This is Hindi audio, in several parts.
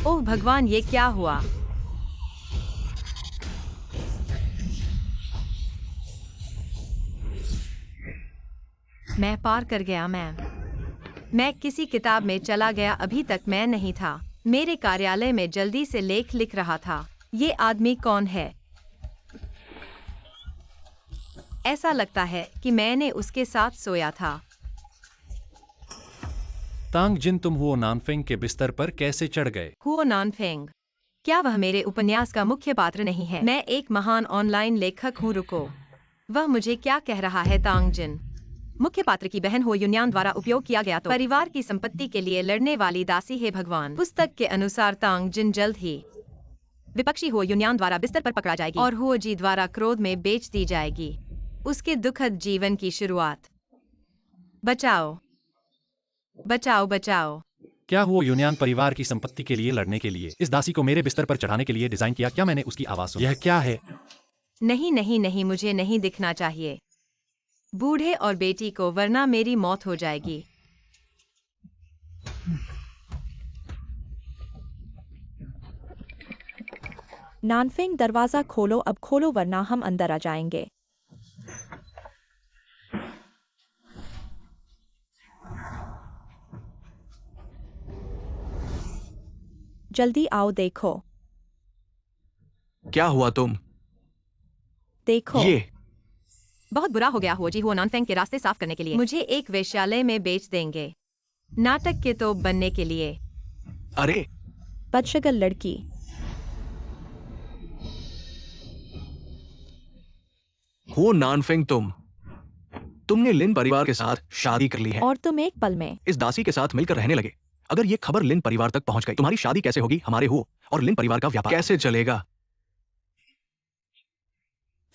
ओह भगवान, ये क्या हुआ? मैं पार कर गया मैम। मैं किसी किताब में चला गया, अभी तक मैं नहीं था। मेरे कार्यालय में जल्दी से लेख लिख रहा था। ये आदमी कौन है? ऐसा लगता है कि मैंने उसके साथ सोया था। तांग जिन, तुम हुओ नानफेंग के बिस्तर पर कैसे चढ़ गए? हुओ नानफेंग? क्या वह मेरे उपन्यास का मुख्य पात्र नहीं है? मैं एक महान ऑनलाइन लेखक हूँ। रुको, वह मुझे क्या कह रहा है? तांग जिन मुख्य पात्र की बहन हो यूनियन द्वारा उपयोग किया गया तो परिवार की संपत्ति के लिए लड़ने वाली दासी है भगवान। पुस्तक के अनुसार तांग जिन जल्द ही विपक्षी हो यूनियन द्वारा बिस्तर पर पकड़ा जाएगी और हुओ जी द्वारा क्रोध में बेच दी जाएगी। उसके दुखद जीवन की शुरुआत। बचाओ, बचाओ, बचाओ। क्या हुओ यूनियन परिवार की संपत्ति के लिए लड़ने के लिए इस दासी को मेरे बिस्तर पर चढ़ाने के लिए डिजाइन किया? क्या मैंने उसकी आवाज सुनी? यह क्या है? नहीं नहीं नहीं, मुझे नहीं दिखना चाहिए बूढ़े और बेटी को, वरना मेरी मौत हो जाएगी। नानफेंग, दरवाजा खोलो, अब खोलो वरना हम अंदर आ जाएंगे। जल्दी आओ, देखो क्या हुआ तुम? देखो। ये बहुत बुरा हो गया हो जी। हुओ नानफेंग के रास्ते साफ करने के लिए मुझे एक वेश्यालय में बेच देंगे, नाटक के तोप बनने के लिए। अरे बदशगल लड़की। हो नानफेंग, तुमने लिन परिवार के साथ शादी कर ली है और तुम एक पल में इस दासी के साथ मिलकर रहने लगे। अगर ये खबर लिन परिवार तक पहुंच गई, तुम्हारी शादी कैसे होगी? हमारे हो और लिन परिवार का व्यापार कैसे चलेगा?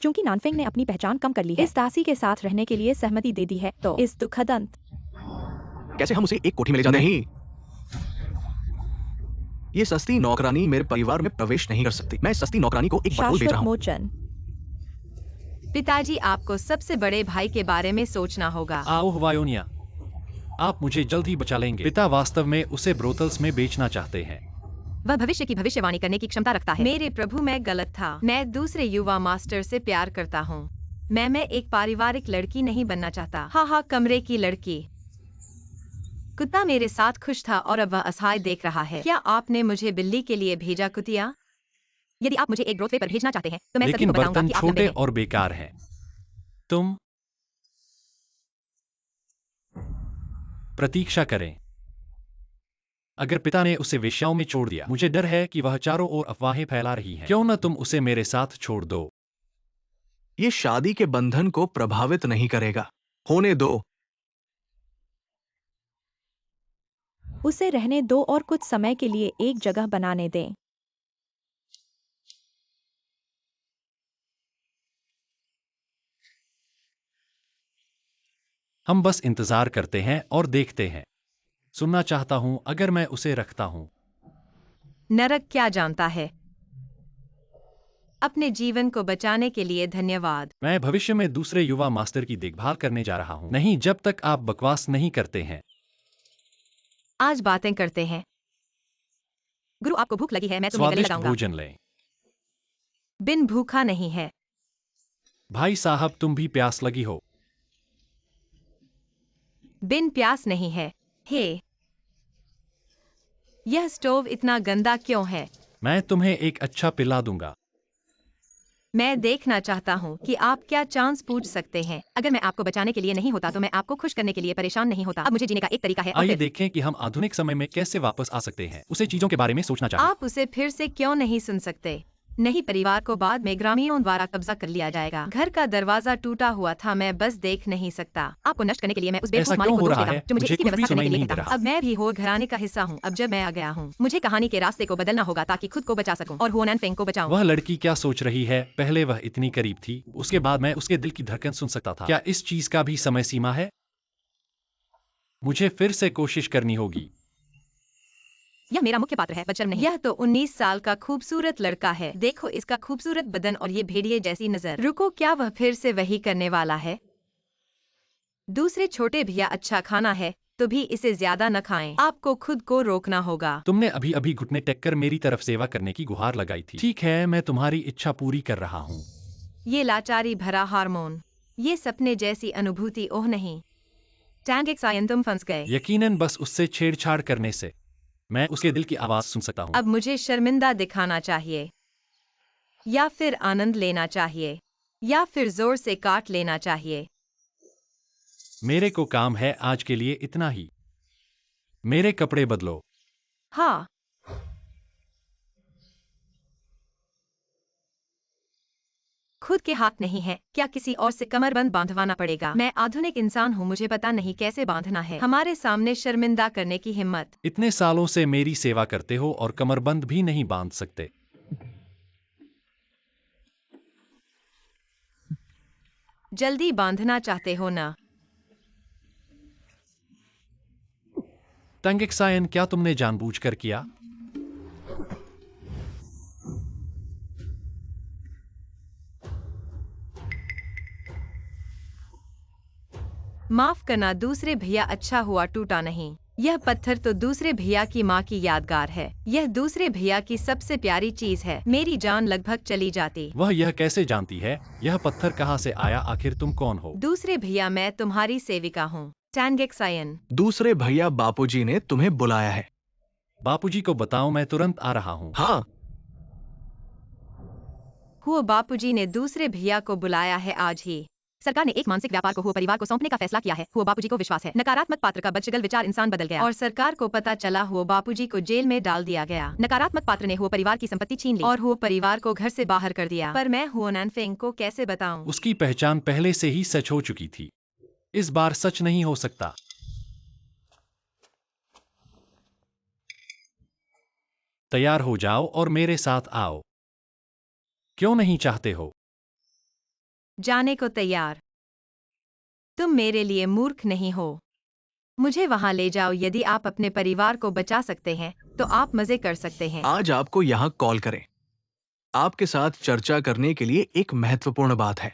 चूंकि नानफेंग ने अपनी पहचान कम कर ली है, इस दासी के साथ रहने के लिए सहमति दे दी है, तो इस दुखद अंत कैसे हम उसे एक कोठी में ले जाते? नहीं, ये सस्ती नौकरानी मेरे परिवार में प्रवेश नहीं कर सकती। मैं इस सस्ती नौकरानी को एक बटोल बेच रहा शाश्वत हूं। मोचन। पिताजी, आपको सबसे बड़े भाई के बारे में सोचना होगा। आओ वायोनिया, आप मुझे जल्द ही बचा लेंगे। पिता वास्तव में उसे ब्रोथल्स में बेचना चाहते हैं। वह भविष्य की भविष्यवाणी करने की क्षमता रखता है। मेरे प्रभु, मैं गलत था। मैं दूसरे युवा मास्टर से प्यार करता हूँ। मैं एक पारिवारिक लड़की नहीं बनना चाहता। हाँ, कमरे की लड़की। कुत्ता मेरे साथ खुश था और अब वह असहाय देख रहा है। क्या आपने मुझे बिल्ली के लिए भेजा, कुतिया? यदि आप मुझे एक ब्रोथवे पर भेजना चाहते हैं तो मैं सभी लेकिन को बताऊंगा बर्तन कि आप छोटे लंबे हैं। और बेकार हैं। तुम प्रतीक्षा करें। अगर पिता ने उसे वेश्याओं में छोड़ दिया, मुझे डर है कि वह चारों ओर अफवाहें फैला रही है। क्यों न तुम उसे मेरे साथ छोड़ दो? ये शादी के बंधन को प्रभावित नहीं करेगा। होने दो। उसे रहने दो और कुछ समय के लिए एक जगह बनाने दें। हम बस इंतजार करते हैं और देखते हैं। सुनना चाहता हूं अगर मैं उसे रखता हूं। नरक क्या जानता है। अपने जीवन को बचाने के लिए धन्यवाद। मैं भविष्य में दूसरे युवा मास्टर की देखभाल करने जा रहा हूं। नहीं, जब तक आप बकवास नहीं करते हैं। आज बातें करते हैं। गुरु, आपको भूख लगी है? मैं तुम्हें गले स्वादिष्ट लगाऊंगा। भोजन लें। बिन भूखा नहीं है। भाई साहब, तुम भी प्यास लगी हो? बिन प्यास नहीं है। हे, यह स्टोव इतना गंदा क्यों है? मैं तुम्हें एक अच्छा पिला दूंगा। मैं देखना चाहता हूँ कि आप क्या चांस पूछ सकते हैं। अगर मैं आपको बचाने के लिए नहीं होता तो मैं आपको खुश करने के लिए परेशान नहीं होता। अब मुझे जीने का एक तरीका है और आइए फिर देखें कि हम आधुनिक समय में कैसे वापस आ सकते हैं। उसे चीजों के बारे में सोचना चाहिए। आप उसे फिर से क्यों नहीं सुन सकते? नहीं, परिवार को बाद में ग्रामीणों द्वारा कब्जा कर लिया जाएगा। घर का दरवाजा टूटा हुआ था, मैं बस देख नहीं सकता। आपको नष्ट करने के लिए मैं उस ऐसा बेवकूफ मालिक क्यों को हो दोष रहा देता हूँ है? जो मुझे मुझे इसकी कुछ भी व्यवस्था करने समझ के लिए नहीं कहता दे है। रहा। अब मैं भी हो घराने का हिस्सा हूँ। अब जब मैं आ गया हूँ, मुझे कहानी के रास्ते को बदलना होगा ताकि खुद को बचा सकूं और हुआन फेंग को बचाऊं। वह लड़की क्या सोच रही है? पहले वह इतनी करीब थी, उसके बाद मैं उसके दिल की धड़कन सुन सकता था। क्या इस चीज का भी समय सीमा है? मुझे फिर से कोशिश करनी होगी। यह मेरा मुख्य पात्र है, बदशर्म नहीं। यह तो 19 साल का खूबसूरत लड़का है। देखो इसका खूबसूरत बदन और ये भेड़िए जैसी नजर। रुको, क्या वह फिर से वही करने वाला है? दूसरे छोटे भैया, अच्छा खाना है तो भी इसे ज्यादा न खाएं। आपको खुद को रोकना होगा। तुमने अभी अभी घुटने टेक कर मेरी तरफ सेवा करने की गुहार लगाई थी। ठीक है, मैं तुम्हारी इच्छा पूरी कर रहा हूँ। ये लाचारी भरा हार्मोन, ये सपने जैसी अनुभूति, ओह नहीं। टैंगिक्सायन, तुम फंस गए। यकीनन बस उससे छेड़छाड़ करने से मैं उसके दिल की आवाज सुन सकता हूँ। अब मुझे शर्मिंदा दिखाना चाहिए या फिर आनंद लेना चाहिए या फिर जोर से काट लेना चाहिए? मेरे को काम है आज के लिए इतना ही। मेरे कपड़े बदलो। हाँ। खुद के हाथ नहीं है, क्या किसी और से कमरबंद बांधवाना पड़ेगा? मैं आधुनिक इंसान हूँ, मुझे पता नहीं कैसे बांधना है। हमारे सामने शर्मिंदा करने की हिम्मत। इतने सालों से मेरी सेवा करते हो और कमरबंद भी नहीं बांध सकते। जल्दी बांधना चाहते हो ना? टंगिक्सायन, क्या तुमने जानबूझकर किया? माफ करना दूसरे भैया, अच्छा हुआ टूटा नहीं। यह पत्थर तो दूसरे भैया की माँ की यादगार है। यह दूसरे भैया की सबसे प्यारी चीज है। मेरी जान लगभग चली जाती। वह यह कैसे जानती है? यह पत्थर कहाँ से आया? आखिर तुम कौन हो? दूसरे भैया, मैं तुम्हारी सेविका हूँ। टैंगिक्सायन। दूसरे भैया, बापूजी ने तुम्हें बुलाया है। बापूजी को बताओ, मैं तुरंत आ रहा हूँ। हाँ। हुआ बापूजी ने दूसरे भैया को बुलाया है आज ही। सरकार ने एक मानसिक व्यापार को हुआ परिवार को सौंपने का फैसला किया है। हुआ बापूजी को विश्वास है नकारात्मक पात्र का बदशगल विचार इंसान बदल गया और सरकार को पता चला हुआ बापूजी को जेल में डाल दिया गया। नकारात्मक पात्र ने हुआ परिवार की संपत्ति छीन ली और हुआ परिवार को घर से बाहर कर दिया। पर मैं हुआ नैनफेंग को कैसे बताऊं? उसकी पहचान पहले से ही सच हो चुकी थी। इस बार सच नहीं हो सकता। तैयार हो जाओ और मेरे साथ आओ। क्यों नहीं चाहते हो? जाने को तैयार। तुम मेरे लिए मूर्ख नहीं हो। मुझे वहां ले जाओ। यदि आप अपने परिवार को बचा सकते हैं तो आप मजे कर सकते हैं। आज आपको यहाँ कॉल करें। आपके साथ चर्चा करने के लिए एक महत्वपूर्ण बात है।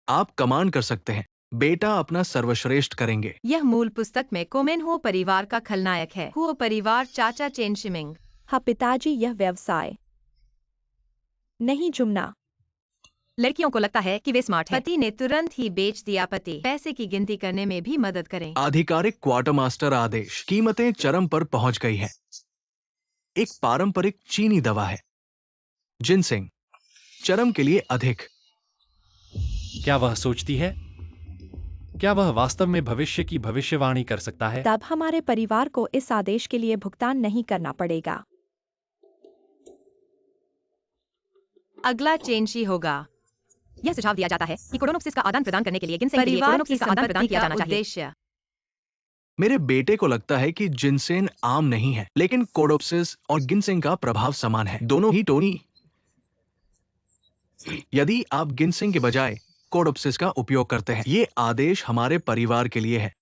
आप कमांड कर सकते हैं। बेटा अपना सर्वश्रेष्ठ करेंगे। यह मूल पुस्तक में कोमेन हो परिवार का खलनायक है। हुआ परिवार, चाचा चेनशिमिंग। हाँ पिताजी, यह व्यवसाय नहीं जुमना। लड़कियों को लगता है कि वे स्मार्ट हैं। पति ने तुरंत ही बेच दिया। पति पैसे की गिनती करने में भी मदद करें। आधिकारिक क्वार्टर मास्टर आदेश। कीमतें चरम पर पहुंच गई हैं। एक पारंपरिक चीनी दवा है, जिनसेंग, चरम के लिए अधिक। क्या वह सोचती है? क्या वह वास्तव में भविष्य की भविष्यवाणी कर सकता है? तब हमारे परिवार को इस आदेश के लिए भुगतान नहीं करना पड़ेगा। अगला चेंशी होगा। यह सुझाव दिया जाता है कि कोडोनोप्सिस का आदान प्रदान करने के लिए गिनसेंग के लिए कोडोनोप्सिस का आदान प्रदान किया जाना चाहिए। उद्देश्य। मेरे बेटे को लगता है कि जिनसेन आम नहीं है, लेकिन कोडोप्सिस और गिनसेंग का प्रभाव समान है। दोनों ही टोनी। यदि आप गिनसेंग के बजाय कोडोप्सिस का उपयोग करते हैं, ये आदेश हमारे परिवार के लिए है।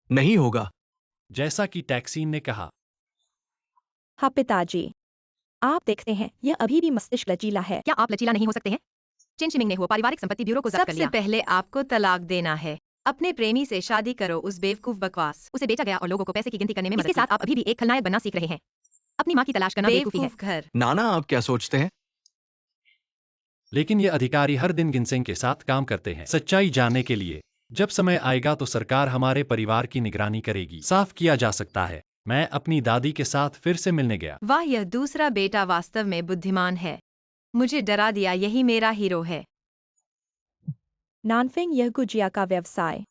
नहीं होगा। जैसा कि टैक्सीन ने कहा। हाँ पिताजी, आप देखते हैं यह अभी भी मस्तिष्क लचीला है। क्या आप लचीला नहीं हो सकते हैं? चेनशिमिंग ने हुआ पारिवारिक संपत्ति ब्यूरो को जब्त कर लिया। सबसे पहले आपको तलाक देना है। अपने प्रेमी से शादी करो। उस बेवकूफ बकवास। उसे बेचा गया और लोगों को पैसे की गिनती करने में मदद की। इसके साथ आप अभी भी एक खलनायक बनना सीख रहे हैं। अपनी माँ की तलाश करना बेवकूफी है। घर। नाना, आप क्या सोचते हैं? लेकिन ये अधिकारी हर दिन गिनसेंग के साथ काम करते हैं सच्चाई जानने के लिए। जब समय आएगा तो सरकार हमारे परिवार की निगरानी करेगी। साफ किया जा सकता है। मैं अपनी दादी के साथ फिर से मिलने गया। वाह, यह दूसरा बेटा वास्तव में बुद्धिमान है। मुझे डरा दिया। यही मेरा हीरो है। नानफेंग, यह गुजिया का व्यवसाय।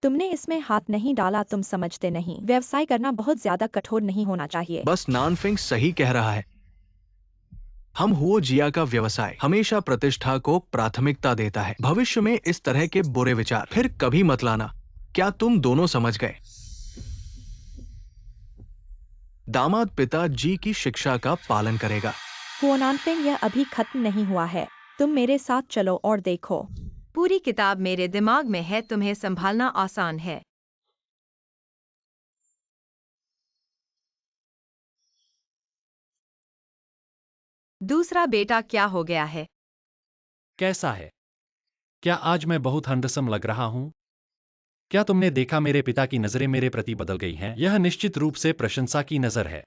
तुमने इसमें हाथ नहीं डाला, तुम समझते नहीं। व्यवसाय करना बहुत ज्यादा कठोर नहीं होना चाहिए। बस नानफेंग सही कह रहा है। हम हुओ जिया का व्यवसाय हमेशा प्रतिष्ठा को प्राथमिकता देता है। भविष्य में इस तरह के बुरे विचार फिर कभी मत लाना। क्या तुम दोनों समझ गए? दामाद पिता जी की शिक्षा का पालन करेगा। हुआ नानफेंग, यह अभी खत्म नहीं हुआ है। तुम मेरे साथ चलो और देखो। पूरी किताब मेरे दिमाग में है। तुम्हें संभालना आसान है। दूसरा बेटा क्या हो गया है? कैसा है? क्या आज मैं बहुत हैंडसम लग रहा हूँ? क्या तुमने देखा मेरे पिता की नजरें मेरे प्रति बदल गई हैं? यह निश्चित रूप से प्रशंसा की नजर है।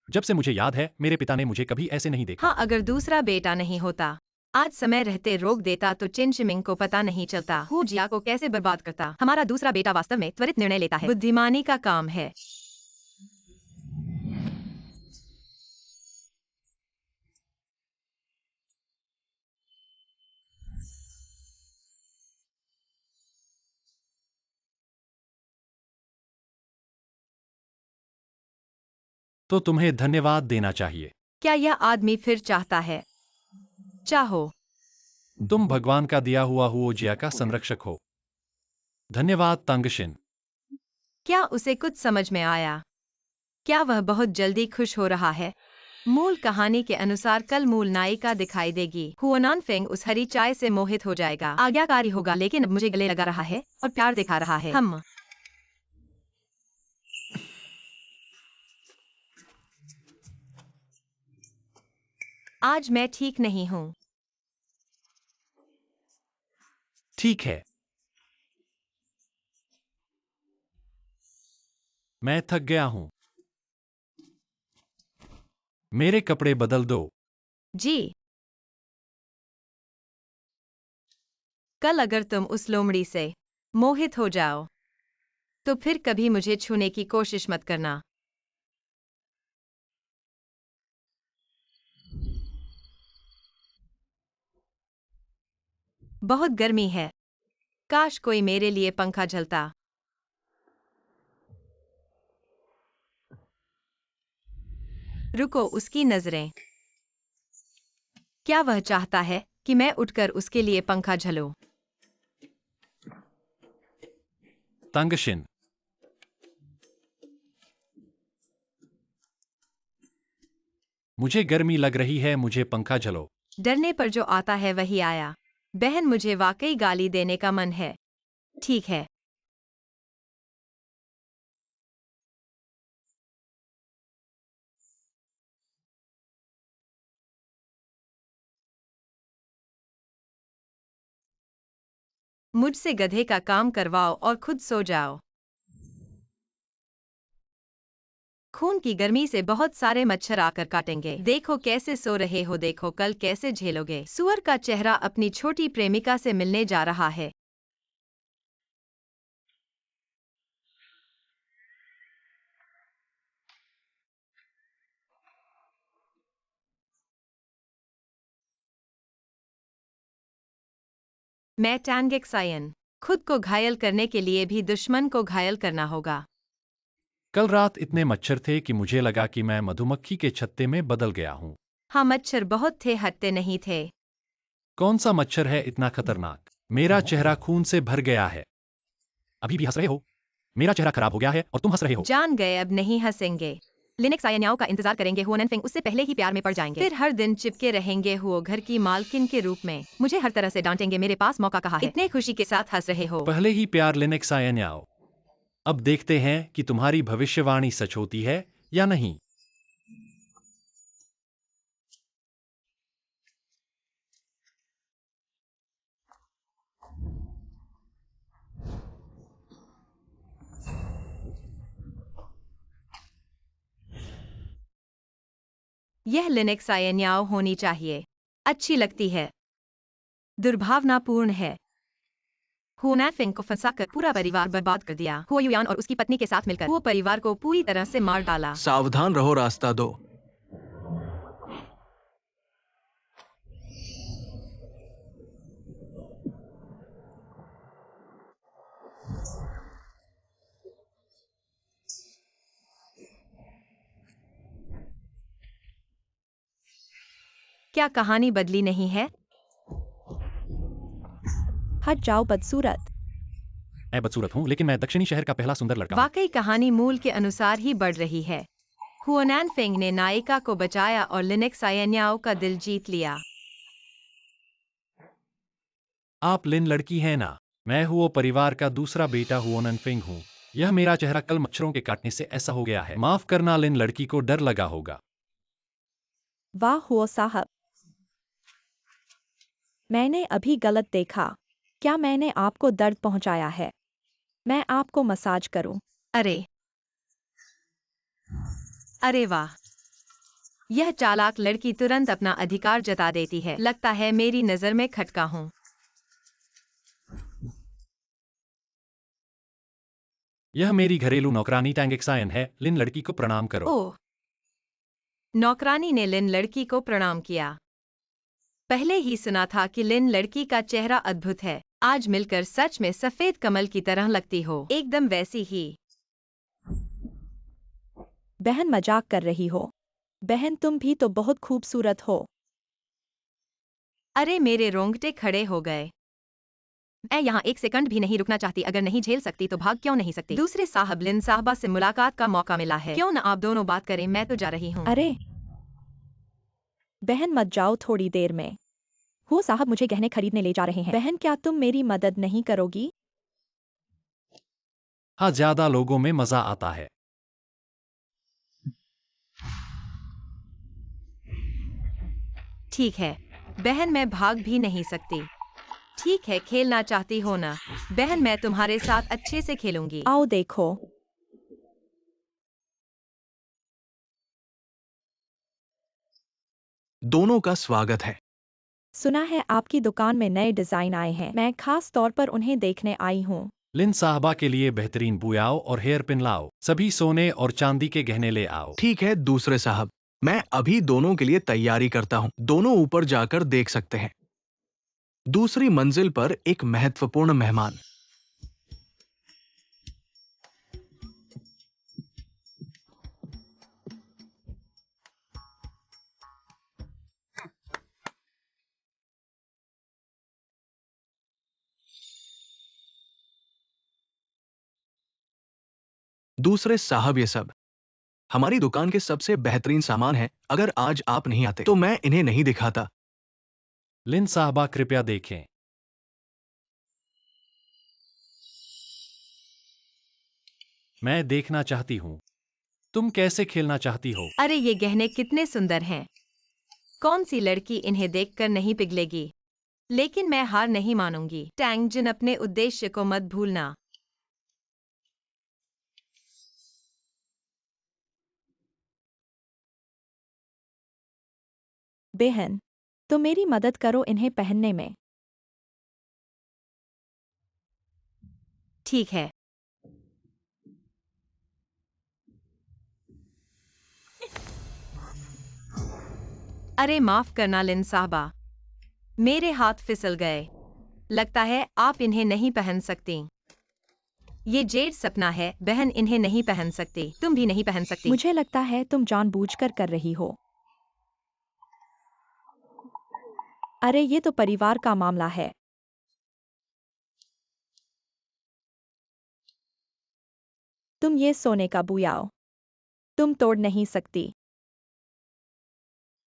जब से मुझे याद है, मेरे पिता ने मुझे कभी ऐसे नहीं देखा। हाँ, अगर दूसरा बेटा नहीं होता, आज समय रहते रोक देता तो चिन शिमिंग को पता नहीं चलता हु जिया को कैसे बर्बाद करता। हमारा दूसरा बेटा वास्तव में त्वरित निर्णय लेता है, बुद्धिमानी का काम है। तो तुम्हें धन्यवाद देना चाहिए। क्या यह आदमी फिर चाहता है? चाहो। तुम भगवान का दिया हुआ हुओजिया का संरक्षक हो। धन्यवाद तांगशिन। क्या उसे कुछ समझ में आया? क्या वह बहुत जल्दी खुश हो रहा है? मूल कहानी के अनुसार कल मूल नायिका दिखाई देगी। हुआनान फेंग उस हरी चाय से मोहित हो जाएगा, आज्ञाकारी होगा, लेकिन अब मुझे गले लगा रहा है और प्यार दिखा रहा है। हम आज मैं ठीक नहीं हूँ। ठीक है। मैं थक गया हूँ। मेरे कपड़े बदल दो। जी। कल अगर तुम उस लोमड़ी से मोहित हो जाओ, तो फिर कभी मुझे छूने की कोशिश मत करना। बहुत गर्मी है। काश कोई मेरे लिए पंखा झलता। रुको, उसकी नजरें। क्या वह चाहता है कि मैं उठकर उसके लिए पंखा झलूं? तांगशिन। मुझे गर्मी लग रही है, मुझे पंखा झलो। डरने पर जो आता है वही आया। बहन, मुझे वाकई गाली देने का मन है। ठीक है। मुझसे गधे का काम करवाओ और खुद सो जाओ। खून की गर्मी से बहुत सारे मच्छर आकर काटेंगे। देखो कैसे सो रहे हो, देखो कल कैसे झेलोगे। सुअर का चेहरा अपनी छोटी प्रेमिका से मिलने जा रहा है। मैं टैंगेक्सायन। खुद को घायल करने के लिए भी दुश्मन को घायल करना होगा। कल रात इतने मच्छर थे कि मुझे लगा कि मैं मधुमक्खी के छत्ते में बदल गया हूँ। हाँ, मच्छर बहुत थे, हटते नहीं थे। कौन सा मच्छर है इतना खतरनाक? मेरा चेहरा खून से भर गया है। अभी भी हंस रहे हो? मेरा चेहरा खराब हो गया है और तुम हंस रहे हो। जान गए, अब नहीं हंसेंगे। लिनक्स आयन्याओं का इंतजार करेंगे, हुआनफेंग उससे पहले ही प्यार में पड़ जाएंगे। फिर हर दिन चिपके रहेंगे हुओ घर की मालकिन के रूप में। मुझे हर तरह से डांटेंगे, मेरे पास मौका कहाँ है। इतने खुशी के साथ हंस रहे हो। पहले ही प्यार लिनक्स आयन्याओ। अब देखते हैं कि तुम्हारी भविष्यवाणी सच होती है या नहीं। यह लिनक्स आयन्याओ होनी चाहिए। अच्छी लगती है। दुर्भावनापूर्ण है। हुआनफेंग को फंसाकर पूरा परिवार बर्बाद कर दिया। हुआ युयान और उसकी पत्नी के साथ मिलकर वो परिवार को पूरी तरह से मार डाला। सावधान रहो, रास्ता दो। क्या कहानी बदली नहीं है? हट जाओ बदसूरत। मैं बदसूरत हूँ, लेकिन मैं दक्षिणी शहर का पहला सुंदर लड़का हूँ। वाकई कहानी मूल के अनुसार ही बढ़ रही है। हुआनफेंग ने नायिका को बचाया और लिनक्स आयन्याओ का दिल जीत लिया। आप लिन लड़की हैं ना? मैं हुओ परिवार का दूसरा बेटा हुओननफिंग हूँ। यह मेरा चेहरा कल मच्छरों के काटने से ऐसा हो गया है। माफ करना, लिन लड़की को डर लगा होगा। वाह हुआ साहब, मैंने अभी गलत देखा। क्या मैंने आपको दर्द पहुंचाया है? मैं आपको मसाज करूं? अरे अरे वाह, यह चालाक लड़की तुरंत अपना अधिकार जता देती है। लगता है मेरी नजर में खटका हूँ। यह मेरी घरेलू नौकरानी टैंगक्सायन है। लिन लड़की को प्रणाम करो। ओह, नौकरानी ने लिन लड़की को प्रणाम किया। पहले ही सुना था कि लिन लड़की का चेहरा अद्भुत है। आज मिलकर सच में सफेद कमल की तरह लगती हो, एकदम वैसी ही। बहन मजाक कर रही हो? बहन तुम भी तो बहुत खूबसूरत हो। अरे मेरे रोंगटे खड़े हो गए। मैं यहाँ एक सेकंड भी नहीं रुकना चाहती। अगर नहीं झेल सकती तो भाग क्यों नहीं सकती? दूसरे साहब, लिन साहबा से मुलाकात का मौका मिला है। क्यों न आप दोनों बात करें, मैं तो जा रही हूँ। अरे बहन मत जाओ थोड़ी देर में। हो साहब मुझे गहने खरीदने ले जा रहे हैं। बहन क्या तुम मेरी मदद नहीं करोगी? हाँ, ज्यादा लोगों में मजा आता है। ठीक है बहन, मैं भाग भी नहीं सकती। ठीक है, खेलना चाहती हो ना बहन, मैं तुम्हारे साथ अच्छे से खेलूंगी। आओ देखो। दोनों का स्वागत है। सुना है आपकी दुकान में नए डिजाइन आए हैं। मैं खास तौर पर उन्हें देखने आई हूँ। लिन साहबा के लिए बेहतरीन बुयाओ और हेयर पिन लाओ। सभी सोने और चांदी के गहने ले आओ। ठीक है दूसरे साहब, मैं अभी दोनों के लिए तैयारी करता हूँ। दोनों ऊपर जाकर देख सकते हैं। दूसरी मंजिल पर एक महत्वपूर्ण मेहमान। दूसरे साहब, ये सब हमारी दुकान के सबसे बेहतरीन सामान है। अगर आज आप नहीं आते तो मैं इन्हें नहीं दिखाता। लिन साहबा कृपया देखें। मैं देखना चाहती हूँ। तुम कैसे खेलना चाहती हो? अरे ये गहने कितने सुंदर हैं। कौन सी लड़की इन्हें देखकर नहीं पिघलेगी? लेकिन मैं हार नहीं मानूंगी। टैंगजिन, अपने उद्देश्य को मत भूलना। बहन तो मेरी मदद करो इन्हें पहनने में। ठीक है। अरे माफ करना लिन साहबा, मेरे हाथ फिसल गए। लगता है आप इन्हें नहीं पहन सकती। ये जेड सपना है बहन, इन्हें नहीं पहन सकती। तुम भी नहीं पहन सकती। मुझे लगता है तुम जानबूझकर कर रही हो। अरे ये तो परिवार का मामला है। तुम ये सोने का बुयाओ तुम तोड़ नहीं सकती।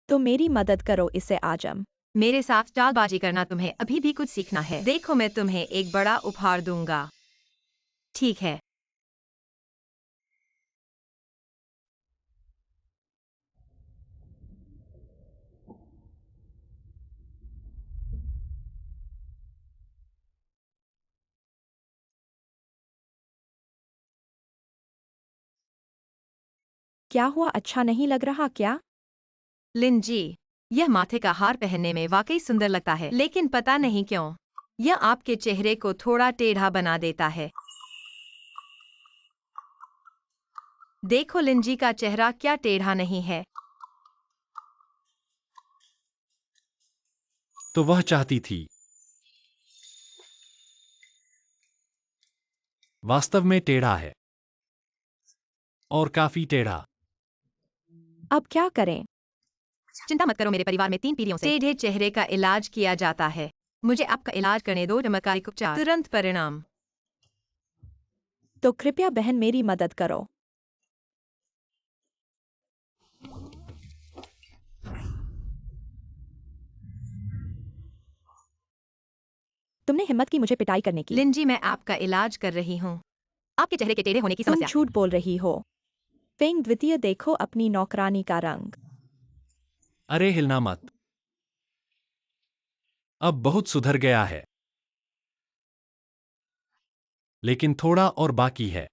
तो मेरी मदद करो इसे आजम। मेरे साथ चालबाजी करना तुम्हें अभी भी कुछ सीखना है। देखो मैं तुम्हें एक बड़ा उपहार दूंगा। ठीक है। क्या हुआ, अच्छा नहीं लग रहा क्या? लिन जी, यह माथे का हार पहनने में वाकई सुंदर लगता है, लेकिन पता नहीं क्यों यह आपके चेहरे को थोड़ा टेढ़ा बना देता है। देखो लिन जी का चेहरा क्या टेढ़ा नहीं है। तो वह चाहती थी। वास्तव में टेढ़ा है। और काफी टेढ़ा। अब क्या करें? चिंता मत करो, मेरे परिवार में 3 पीढ़ियों से टेढ़े चेहरे का इलाज किया जाता है। मुझे आपका इलाज करने दो। चमत्कारिक उपचार, तुरंत परिणाम। तो कृपया बहन मेरी मदद करो। तुमने हिम्मत की मुझे पिटाई करने की। लिन जी, मैं आपका इलाज कर रही हूँ। आपके चेहरे के टेढ़े होने की तुम समस्या। झूठ बोल रही हो। फेंग द्वितीय, देखो अपनी नौकरानी का रंग। अरे हिलना मत। अब बहुत सुधर गया है, लेकिन थोड़ा और बाकी है।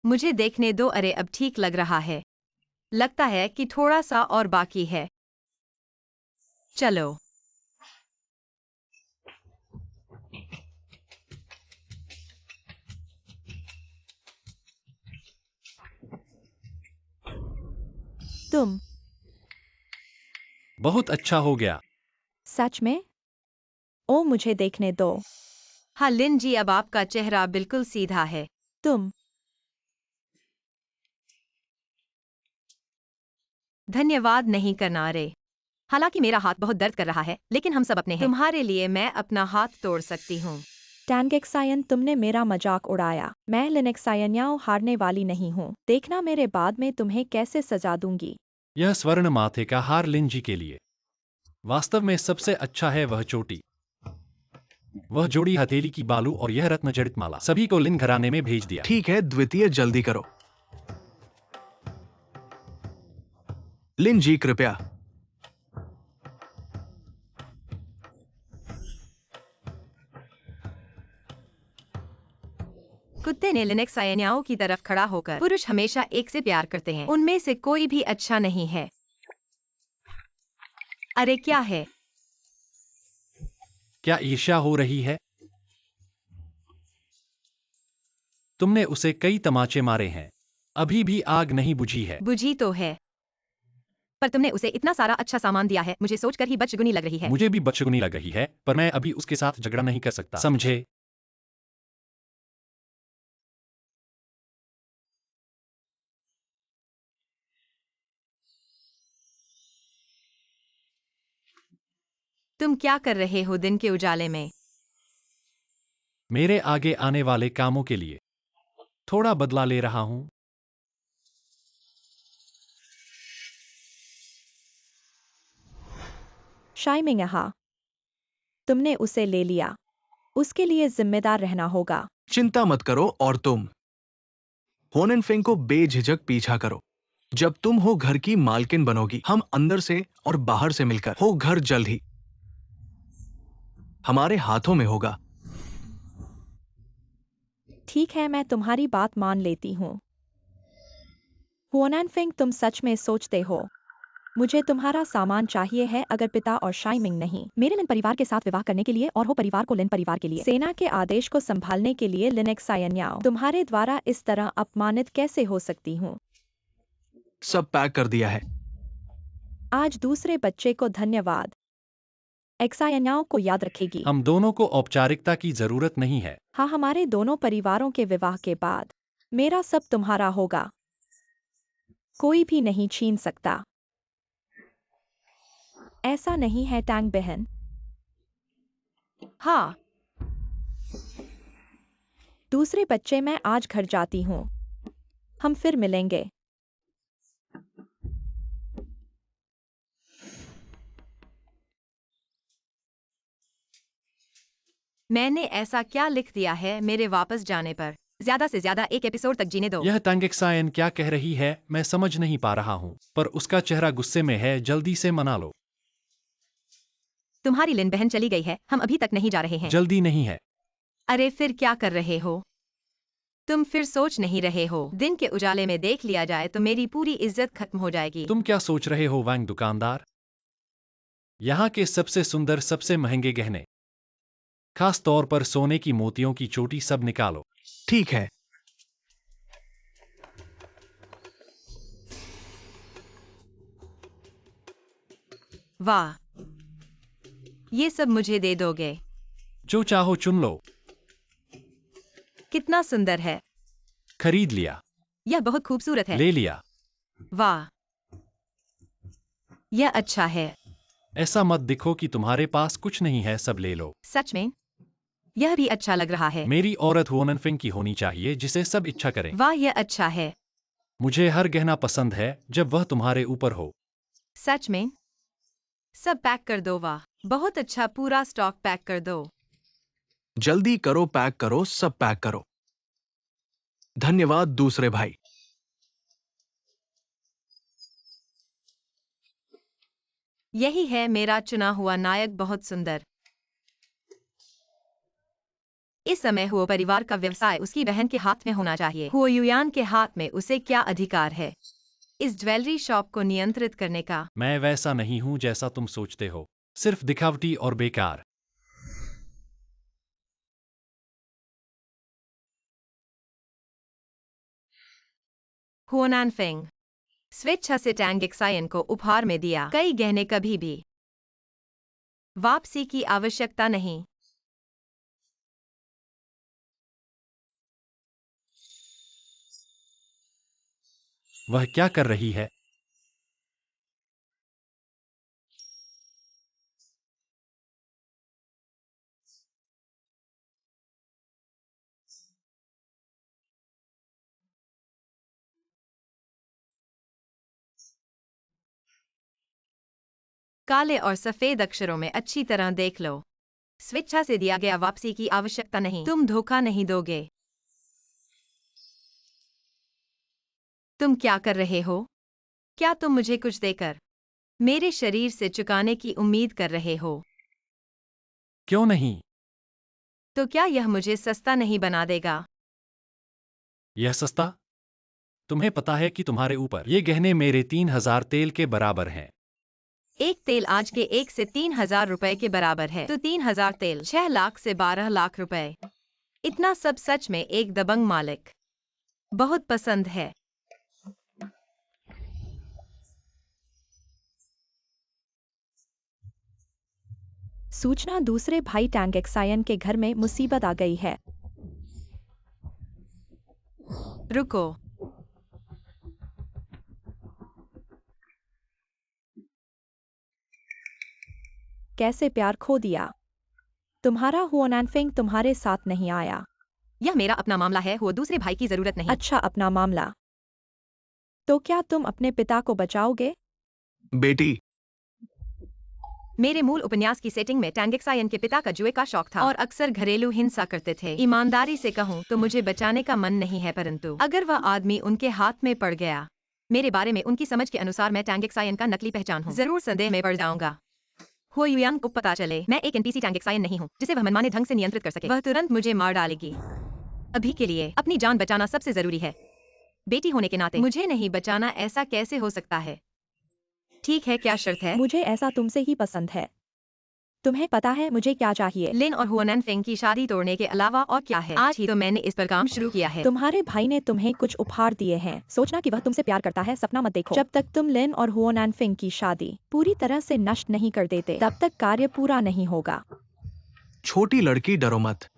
मुझे देखने दो। अरे अब ठीक लग रहा है। लगता है कि थोड़ा सा और बाकी है। चलो। तुम बहुत अच्छा हो गया। सच में? ओ मुझे देखने दो। हाँ लिन जी, अब आपका चेहरा बिल्कुल सीधा है। तुम धन्यवाद नहीं करना। रे हालांकि मेरा हाथ बहुत दर्द कर रहा है, लेकिन हम सब अपने हैं। तुम्हारे लिए मैं अपना हाथ तोड़ सकती हूँ। टैंगेक्सायन, तुमने मेरा मजाक उड़ाया। मैं लिनेक्सायन्याओ हारने वाली नहीं हूँ। देखना मेरे बाद में तुम्हें कैसे सजा दूंगी। यह स्वर्ण माथे का हार लिन जी के लिए वास्तव में सबसे अच्छा है। वह चोटी, वह जोड़ी हथेली की बालू और यह रत्न जड़ित माला, सभी को लिन घराने में भेज दिया। ठीक है द्वितीय, जल्दी करो। लिन जी कृपया। कुत्ते ने लिनेक्स आयनियाओं की तरफ खड़ा होकर, पुरुष हमेशा एक से प्यार करते हैं, उनमें से कोई भी अच्छा नहीं है। अरे क्या है? क्या ईर्ष्या हो रही है? तुमने उसे कई तमाचे मारे हैं, अभी भी आग नहीं बुझी है। बुझी तो है, पर तुमने उसे इतना सारा अच्छा सामान दिया है, मुझे सोचकर ही बदशगुनी लग रही है। मुझे भी बदशगुनी लग रही है, पर मैं अभी उसके साथ झगड़ा नहीं कर सकता, समझे? तुम क्या कर रहे हो दिन के उजाले में? मेरे आगे आने वाले कामों के लिए थोड़ा बदला ले रहा हूं। शाइमिंग यहाँ। तुमने उसे ले लिया, उसके लिए जिम्मेदार रहना होगा। चिंता मत करो। और तुम होनेनफेंग को बेझिझक पीछा करो। जब तुम हो घर की मालकिन बनोगी, हम अंदर से और बाहर से मिलकर हो घर जल्द ही हमारे हाथों में होगा। ठीक है, मैं तुम्हारी बात मान लेती हूँ। हुआनफेंग, तुम सच में सोचते हो मुझे तुम्हारा सामान चाहिए है? अगर पिता और शाइमिंग नहीं, मेरे लिन परिवार के साथ विवाह करने के लिए, और हो परिवार को लिन परिवार के लिए, सेना के आदेश को संभालने के लिए, लिनेक्सायन्याओ तुम्हारे द्वारा इस तरह अपमानित कैसे हो सकती हूँ? सब पैक कर दिया है। आज दूसरे बच्चे को धन्यवाद। एक्सायन्याओ को याद रखेगी। हम दोनों को औपचारिकता की जरूरत नहीं है। हाँ, हमारे दोनों परिवारों के विवाह के बाद मेरा सब तुम्हारा होगा, कोई भी नहीं छीन सकता। ऐसा नहीं है टैंग बहन। हाँ। दूसरे बच्चे, मैं आज घर जाती हूँ, हम फिर मिलेंगे। मैंने ऐसा क्या लिख दिया है मेरे वापस जाने पर? ज्यादा से ज्यादा एक एपिसोड तक जीने दो। यह तंगेक्सायन क्या कह रही है, मैं समझ नहीं पा रहा हूं, पर उसका चेहरा गुस्से में है। जल्दी से मना लो। तुम्हारी लिन बहन चली गई है, हम अभी तक नहीं जा रहे हैं। जल्दी नहीं है। अरे फिर क्या कर रहे हो? तुम फिर सोच नहीं रहे हो? दिन के उजाले में देख लिया जाए तो मेरी पूरी इज्जत खत्म हो जाएगी। तुम क्या सोच रहे हो वांग दुकानदार? यहाँ के सबसे सुंदर, सबसे महंगे गहने, खास तौर पर सोने की मोतियों की चोटी, सब निकालो। ठीक है। वाह, ये सब मुझे दे दोगे? जो चाहो चुन लो। कितना सुंदर है। खरीद लिया। यह बहुत खूबसूरत है। ले लिया। वाह, यह अच्छा है। ऐसा मत दिखो कि तुम्हारे पास कुछ नहीं है, सब ले लो। सच में? यह भी अच्छा लग रहा है। मेरी औरत वोननफिंग की होनी चाहिए जिसे सब इच्छा करें। वाह, यह अच्छा है। मुझे हर गहना पसंद है जब वह तुम्हारे ऊपर हो। सच में? सब पैक कर दो। वाह, बहुत अच्छा, पूरा स्टॉक पैक कर दो। जल्दी करो, पैक करो, सब पैक करो। धन्यवाद दूसरे भाई। यही है मेरा चुना हुआ नायक, बहुत सुंदर। इस समय हुओ परिवार का व्यवसाय उसकी बहन के हाथ में होना चाहिए। हुओ युयान के हाथ में उसे क्या अधिकार है इस ज्वेलरी शॉप को नियंत्रित करने का? मैं वैसा नहीं हूं जैसा तुम सोचते हो, सिर्फ दिखावटी और बेकार। हुओ नानफेंग स्वेच्छा से टैंग एक्सायन को उपहार में दिया। कई गहने कभी भी वापसी की आवश्यकता नहीं। वह क्या कर रही है? काले और सफेद अक्षरों में अच्छी तरह देख लो। स्वेच्छा से दिया गया, वापसी की आवश्यकता नहीं। तुम धोखा नहीं दोगे। तुम क्या कर रहे हो? क्या तुम मुझे कुछ देकर मेरे शरीर से चुकाने की उम्मीद कर रहे हो? क्यों नहीं? तो क्या यह मुझे सस्ता नहीं बना देगा? यह सस्ता? तुम्हें पता है कि तुम्हारे ऊपर ये गहने मेरे 3000 तेल के बराबर हैं। एक तेल आज के 1 से 3000 रुपए के बराबर है, तो 3000 तेल 6 लाख से 12 लाख रुपए। इतना सब सच में एक दबंग मालिक बहुत पसंद है। सूचना, दूसरे भाई टैंग एक्सायन के घर में मुसीबत आ गई है। रुको, कैसे प्यार खो दिया। तुम्हारा हुओ नानफेंग तुम्हारे साथ नहीं आया। यह मेरा अपना मामला है, वो दूसरे भाई की जरूरत नहीं। अच्छा, अपना मामला। तो क्या तुम अपने पिता को बचाओगे? बेटी, मेरे मूल उपन्यास की सेटिंग में टैंग एक्सायन के पिता का जुए का शौक था और अक्सर घरेलू हिंसा करते थे। ईमानदारी से कहूँ तो मुझे बचाने का मन नहीं है, परंतु अगर वह आदमी उनके हाथ में पड़ गया, मेरे बारे में उनकी समझ के अनुसार मैं टैंग एक्सायन का नकली पहचान हूँ, जरूर संदेह में पड़ जाऊंगा। हुओ युयान को पता चले मैं एक एनपीसी टैंग एक्सायन नहीं हूँ जिसे वह मनमाने ढंग से नियंत्रित कर सके, वह तुरंत मुझे मार डालेगी। अभी के लिए अपनी जान बचाना सबसे जरूरी है। बेटी होने के नाते मुझे नहीं बचाना, ऐसा कैसे हो सकता है? ठीक है, क्या शर्त है? मुझे ऐसा तुमसे ही पसंद है। तुम्हें पता है मुझे क्या चाहिए? लिन और हुओ नानफेंग की शादी तोड़ने के अलावा और क्या है? आज ही तो मैंने इस पर काम शुरू किया है। तुम्हारे भाई ने तुम्हें कुछ उपहार दिए हैं। सोचना कि वह तुमसे प्यार करता है, सपना मत देखो। जब तक तुम लिन और हुओ नानफेंग की शादी पूरी तरह से नष्ट नहीं कर देते, तब तक कार्य पूरा नहीं होगा। छोटी लड़की, डरो मत।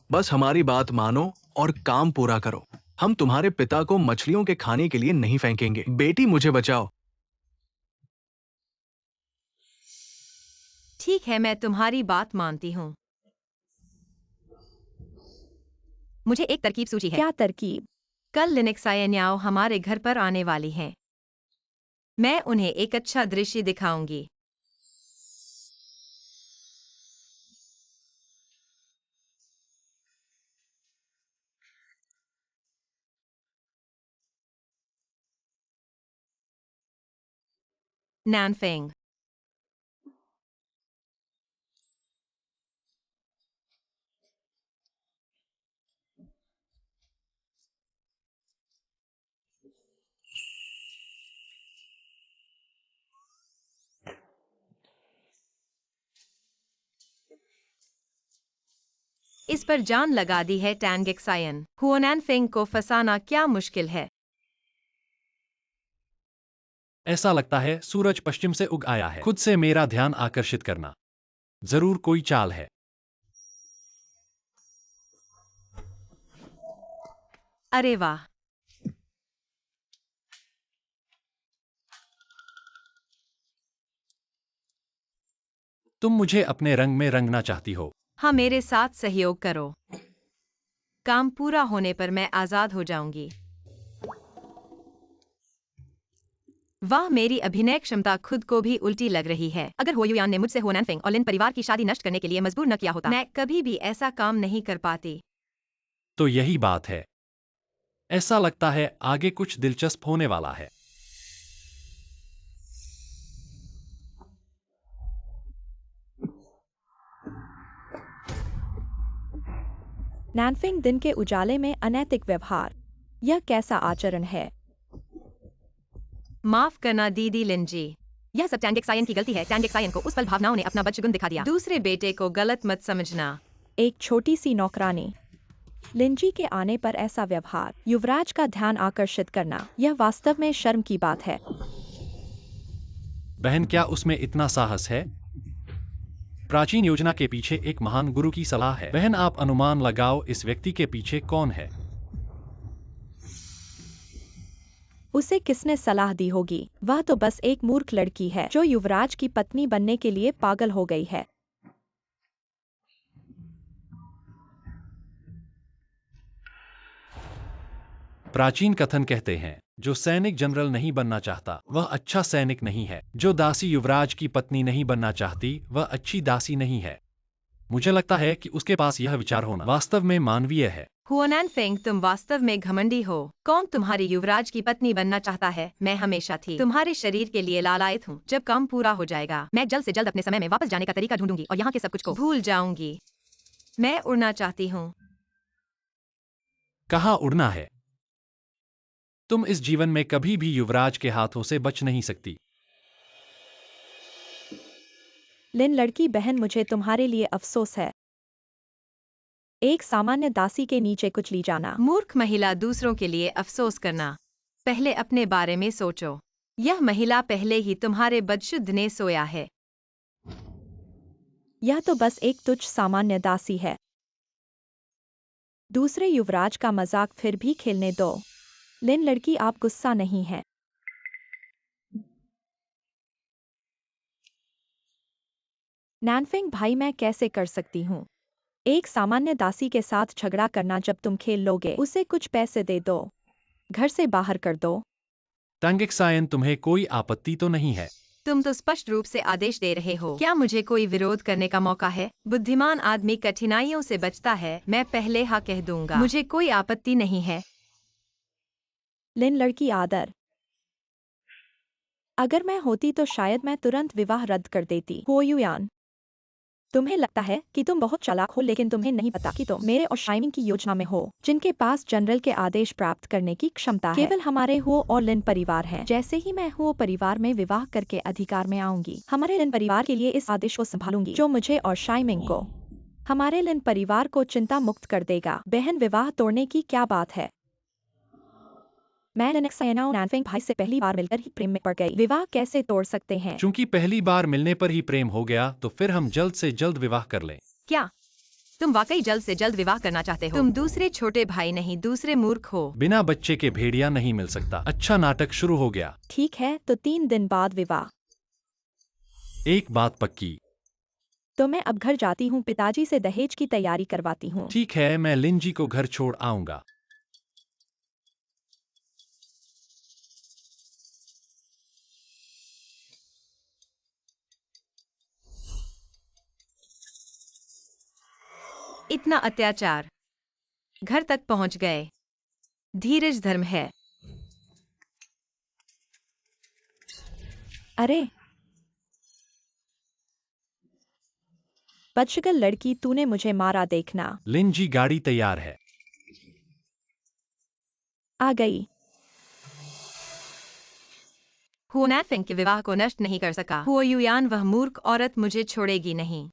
बस हमारी बात मानो और काम पूरा करो। हम तुम्हारे पिता को मछलियों के खाने के लिए नहीं फेंकेंगे। बेटी, मुझे बचाओ। ठीक है, मैं तुम्हारी बात मानती हूँ। मुझे एक तरकीब सूझी है। क्या तरकीब? कल लिनेक्सायन्याओ हमारे घर पर आने वाली हैं। मैं उन्हें एक अच्छा दृश्य दिखाऊंगी। नानफेंग, इस पर जान लगा दी है टैंग एक्सायन। हुओ नानफेंग को फंसाना क्या मुश्किल है? ऐसा लगता है सूरज पश्चिम से उग आया है। खुद से मेरा ध्यान आकर्षित करना। जरूर कोई चाल है। अरे वाह! तुम मुझे अपने रंग में रंगना चाहती हो। हाँ, मेरे साथ सहयोग करो। काम पूरा होने पर मैं आजाद हो जाऊंगी। वाह, मेरी अभिनय क्षमता खुद को भी उल्टी लग रही है। अगर हो युयान ने मुझसे हुओ नानफेंग और लिन परिवार की शादी नष्ट करने के लिए मजबूर न किया होता, मैं कभी भी ऐसा काम नहीं कर पाती। तो यही बात है। ऐसा लगता है आगे कुछ दिलचस्प होने वाला है। नैनफिंग दिन के उजाले में अनैतिक व्यवहार, यह कैसा आचरण है? माफ करना दीदी लिंजी, यह सब टैंगेक्सायन की गलती है। टैंगेक्सायन को उस पल भावनाओं ने अपना बदशगुन दिखा दिया। दूसरे बेटे को गलत मत समझना। एक छोटी सी नौकरानी। लिंजी के आने पर ऐसा व्यवहार, युवराज का ध्यान आकर्षित करना, यह वास्तव में शर्म की बात है। बहन, क्या उसमें इतना साहस है? प्राचीन योजना के पीछे एक महान गुरु की सलाह है। बहन, आप अनुमान लगाओ इस व्यक्ति के पीछे कौन है? उसे किसने सलाह दी होगी? वह तो बस एक मूर्ख लड़की है जो युवराज की पत्नी बनने के लिए पागल हो गई है। प्राचीन कथन कहते हैं, जो सैनिक जनरल नहीं बनना चाहता वह अच्छा सैनिक नहीं है। जो दासी युवराज की पत्नी नहीं बनना चाहती वह अच्छी दासी नहीं है। मुझे लगता है कि उसके पास यह विचार होना वास्तव में मानवीय है। हुआनैनफेंग, तुम वास्तव में घमंडी हो। कौन तुम्हारी युवराज की पत्नी बनना चाहता है? मैं हमेशा थी। तुम्हारे शरीर के लिए लालायित हूँ। जब काम पूरा हो जाएगा मैं जल्द से जल्द अपने समय में वापस जाने का तरीका ढूंढूंगी और यहाँ के सब कुछ को भूल जाऊंगी। मैं उड़ना चाहती हूँ। कहाँ उड़ना है? तुम इस जीवन में कभी भी युवराज के हाथों से बच नहीं सकती। लिन लड़की बहन, मुझे तुम्हारे लिए अफसोस है। एक सामान्य दासी के नीचे कुचली जाना। मूर्ख महिला, दूसरों के लिए अफसोस करना। पहले अपने बारे में सोचो। यह महिला पहले ही तुम्हारे बदशुद्ध ने सोया है। यह तो बस एक तुच्छ सामान्य दासी है। दूसरे युवराज का मजाक फिर भी खेलने दो। लिन लड़की, आप गुस्सा नहीं है। नैनफिंग भाई, मैं कैसे कर सकती हूँ? एक सामान्य दासी के साथ झगड़ा करना। जब तुम खेल लोगे उसे कुछ पैसे दे दो, घर से बाहर कर दो। टैंगेक्सायन, तुम्हें कोई आपत्ति तो नहीं है? तुम तो स्पष्ट रूप से आदेश दे रहे हो। क्या मुझे कोई विरोध करने का मौका है? बुद्धिमान आदमी कठिनाइयों से बचता है। मैं पहले हाँ कह दूंगा। मुझे कोई आपत्ति नहीं है। लिन लड़की, आदर। अगर मैं होती तो शायद मैं तुरंत विवाह रद्द कर देती। हो युयान, तुम्हें लगता है कि तुम बहुत चालाक हो, लेकिन तुम्हें नहीं पता कि तुम मेरे और शाइमिंग की योजना में हो, जिनके पास जनरल के आदेश प्राप्त करने की क्षमता है। केवल हमारे हुओ और लिन परिवार हैं। जैसे ही मैं हुओ परिवार में विवाह करके अधिकार में आऊंगी, हमारे लिन परिवार के लिए इस आदेश को संभालूंगी जो मुझे और शाइमिंग को हमारे लिन परिवार को चिंता मुक्त कर देगा। बहन, विवाह तोड़ने की क्या बात है? मैं लिनक्सायना और नैनफिंग भाई से पहली बार मिलकर ही प्रेम में पड़ गई। विवाह कैसे तोड़ सकते हैं? चूंकि पहली बार मिलने पर ही प्रेम हो गया तो फिर हम जल्द से जल्द विवाह कर लें। क्या तुम वाकई जल्द से जल्द विवाह करना चाहते हो? तुम दूसरे छोटे भाई नहीं, दूसरे मूर्ख हो। बिना बच्चे के भेड़िया नहीं मिल सकता। अच्छा, नाटक शुरू हो गया। ठीक है, तो 3 दिन बाद विवाह। एक बात पक्की। तो मैं अब घर जाती हूँ, पिताजी से दहेज की तैयारी करवाती हूँ। ठीक है, मैं लिंजी को घर छोड़ आऊंगा। इतना अत्याचार, घर तक पहुंच गए। धीरज धर्म है। अरे बदशगल लड़की, तूने मुझे मारा। देखना, लिंजी, गाड़ी तैयार है। आ गई। हुआनैनफेंग के विवाह को नष्ट नहीं कर सका। हुओ युयान, वह मूर्ख औरत मुझे छोड़ेगी नहीं।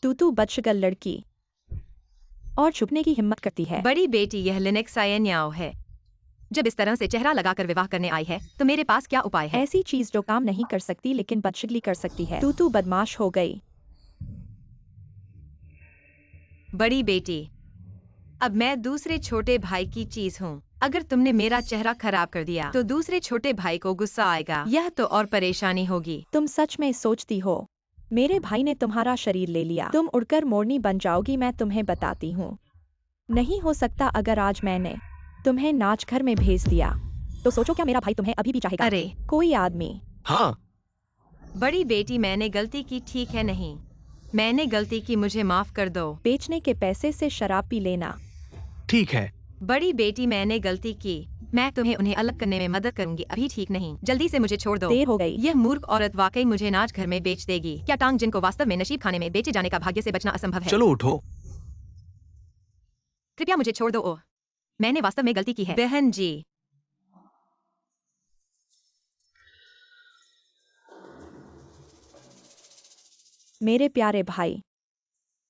तू बदशगल लड़की, और छुपने की हिम्मत करती है। बड़ी बेटी, यह लिनक्सायन याओ है। जब इस तरह से चेहरा लगाकर विवाह करने आई है तो मेरे पास क्या उपाय है? ऐसी चीज जो काम नहीं कर सकती लेकिन बदशगली कर सकती है। तू बदमाश हो गई। बड़ी बेटी, अब मैं दूसरे छोटे भाई की चीज हूँ। अगर तुमने मेरा चेहरा खराब कर दिया तो दूसरे छोटे भाई को गुस्सा आएगा। यह तो और परेशानी होगी। तुम सच में सोचती हो मेरे भाई ने तुम्हारा शरीर ले लिया? तुम उड़कर मोरनी बन जाओगी, मैं तुम्हें बताती हूँ। नहीं हो सकता। अगर आज मैंने तुम्हें नाच घर में भेज दिया तो सोचो क्या मेरा भाई तुम्हें अभी भी चाहेगा? अरे कोई आदमी। हाँ, बड़ी बेटी, मैंने गलती की, ठीक है नहीं? मैंने गलती की, मुझे माफ कर दो। बेचने के पैसे से शराब पी लेना। ठीक है। बड़ी बेटी, मैंने गलती की। मैं तुम्हें उन्हें अलग करने में मदद करूंगी, अभी ठीक नहीं। जल्दी से मुझे छोड़ दो। देर हो गई। यह मूर्ख औरत वाकई मुझे नाच घर में बेच देगी। क्या टांग जिन को वास्तव में नशीब खाने में बेचे जाने का भाग्य से बचना असंभव है? चलो उठो। कृपया मुझे छोड़ दो। ओह, मैंने वास्तव में गलती की है। बहन जी, मेरे प्यारे भाई,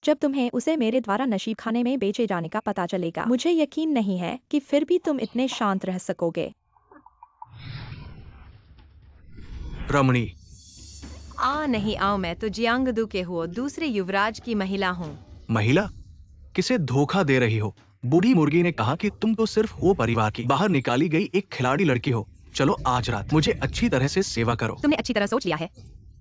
जब तुम्हें उसे मेरे द्वारा नशीब खाने में बेचे जाने का पता चलेगा, मुझे यकीन नहीं है कि फिर भी तुम इतने शांत रह सकोगे। रमणी, नहीं आओ, मैं तो जियांगदू के हो, दूसरे युवराज की महिला हूँ। महिला? किसे धोखा दे रही हो? बूढ़ी मुर्गी ने कहा कि तुम तो सिर्फ वो परिवार की बाहर निकाली गई एक खिलाड़ी लड़की हो। चलो आज रात मुझे अच्छी तरह से सेवा करो। तुमने अच्छी तरह सोच लिया है।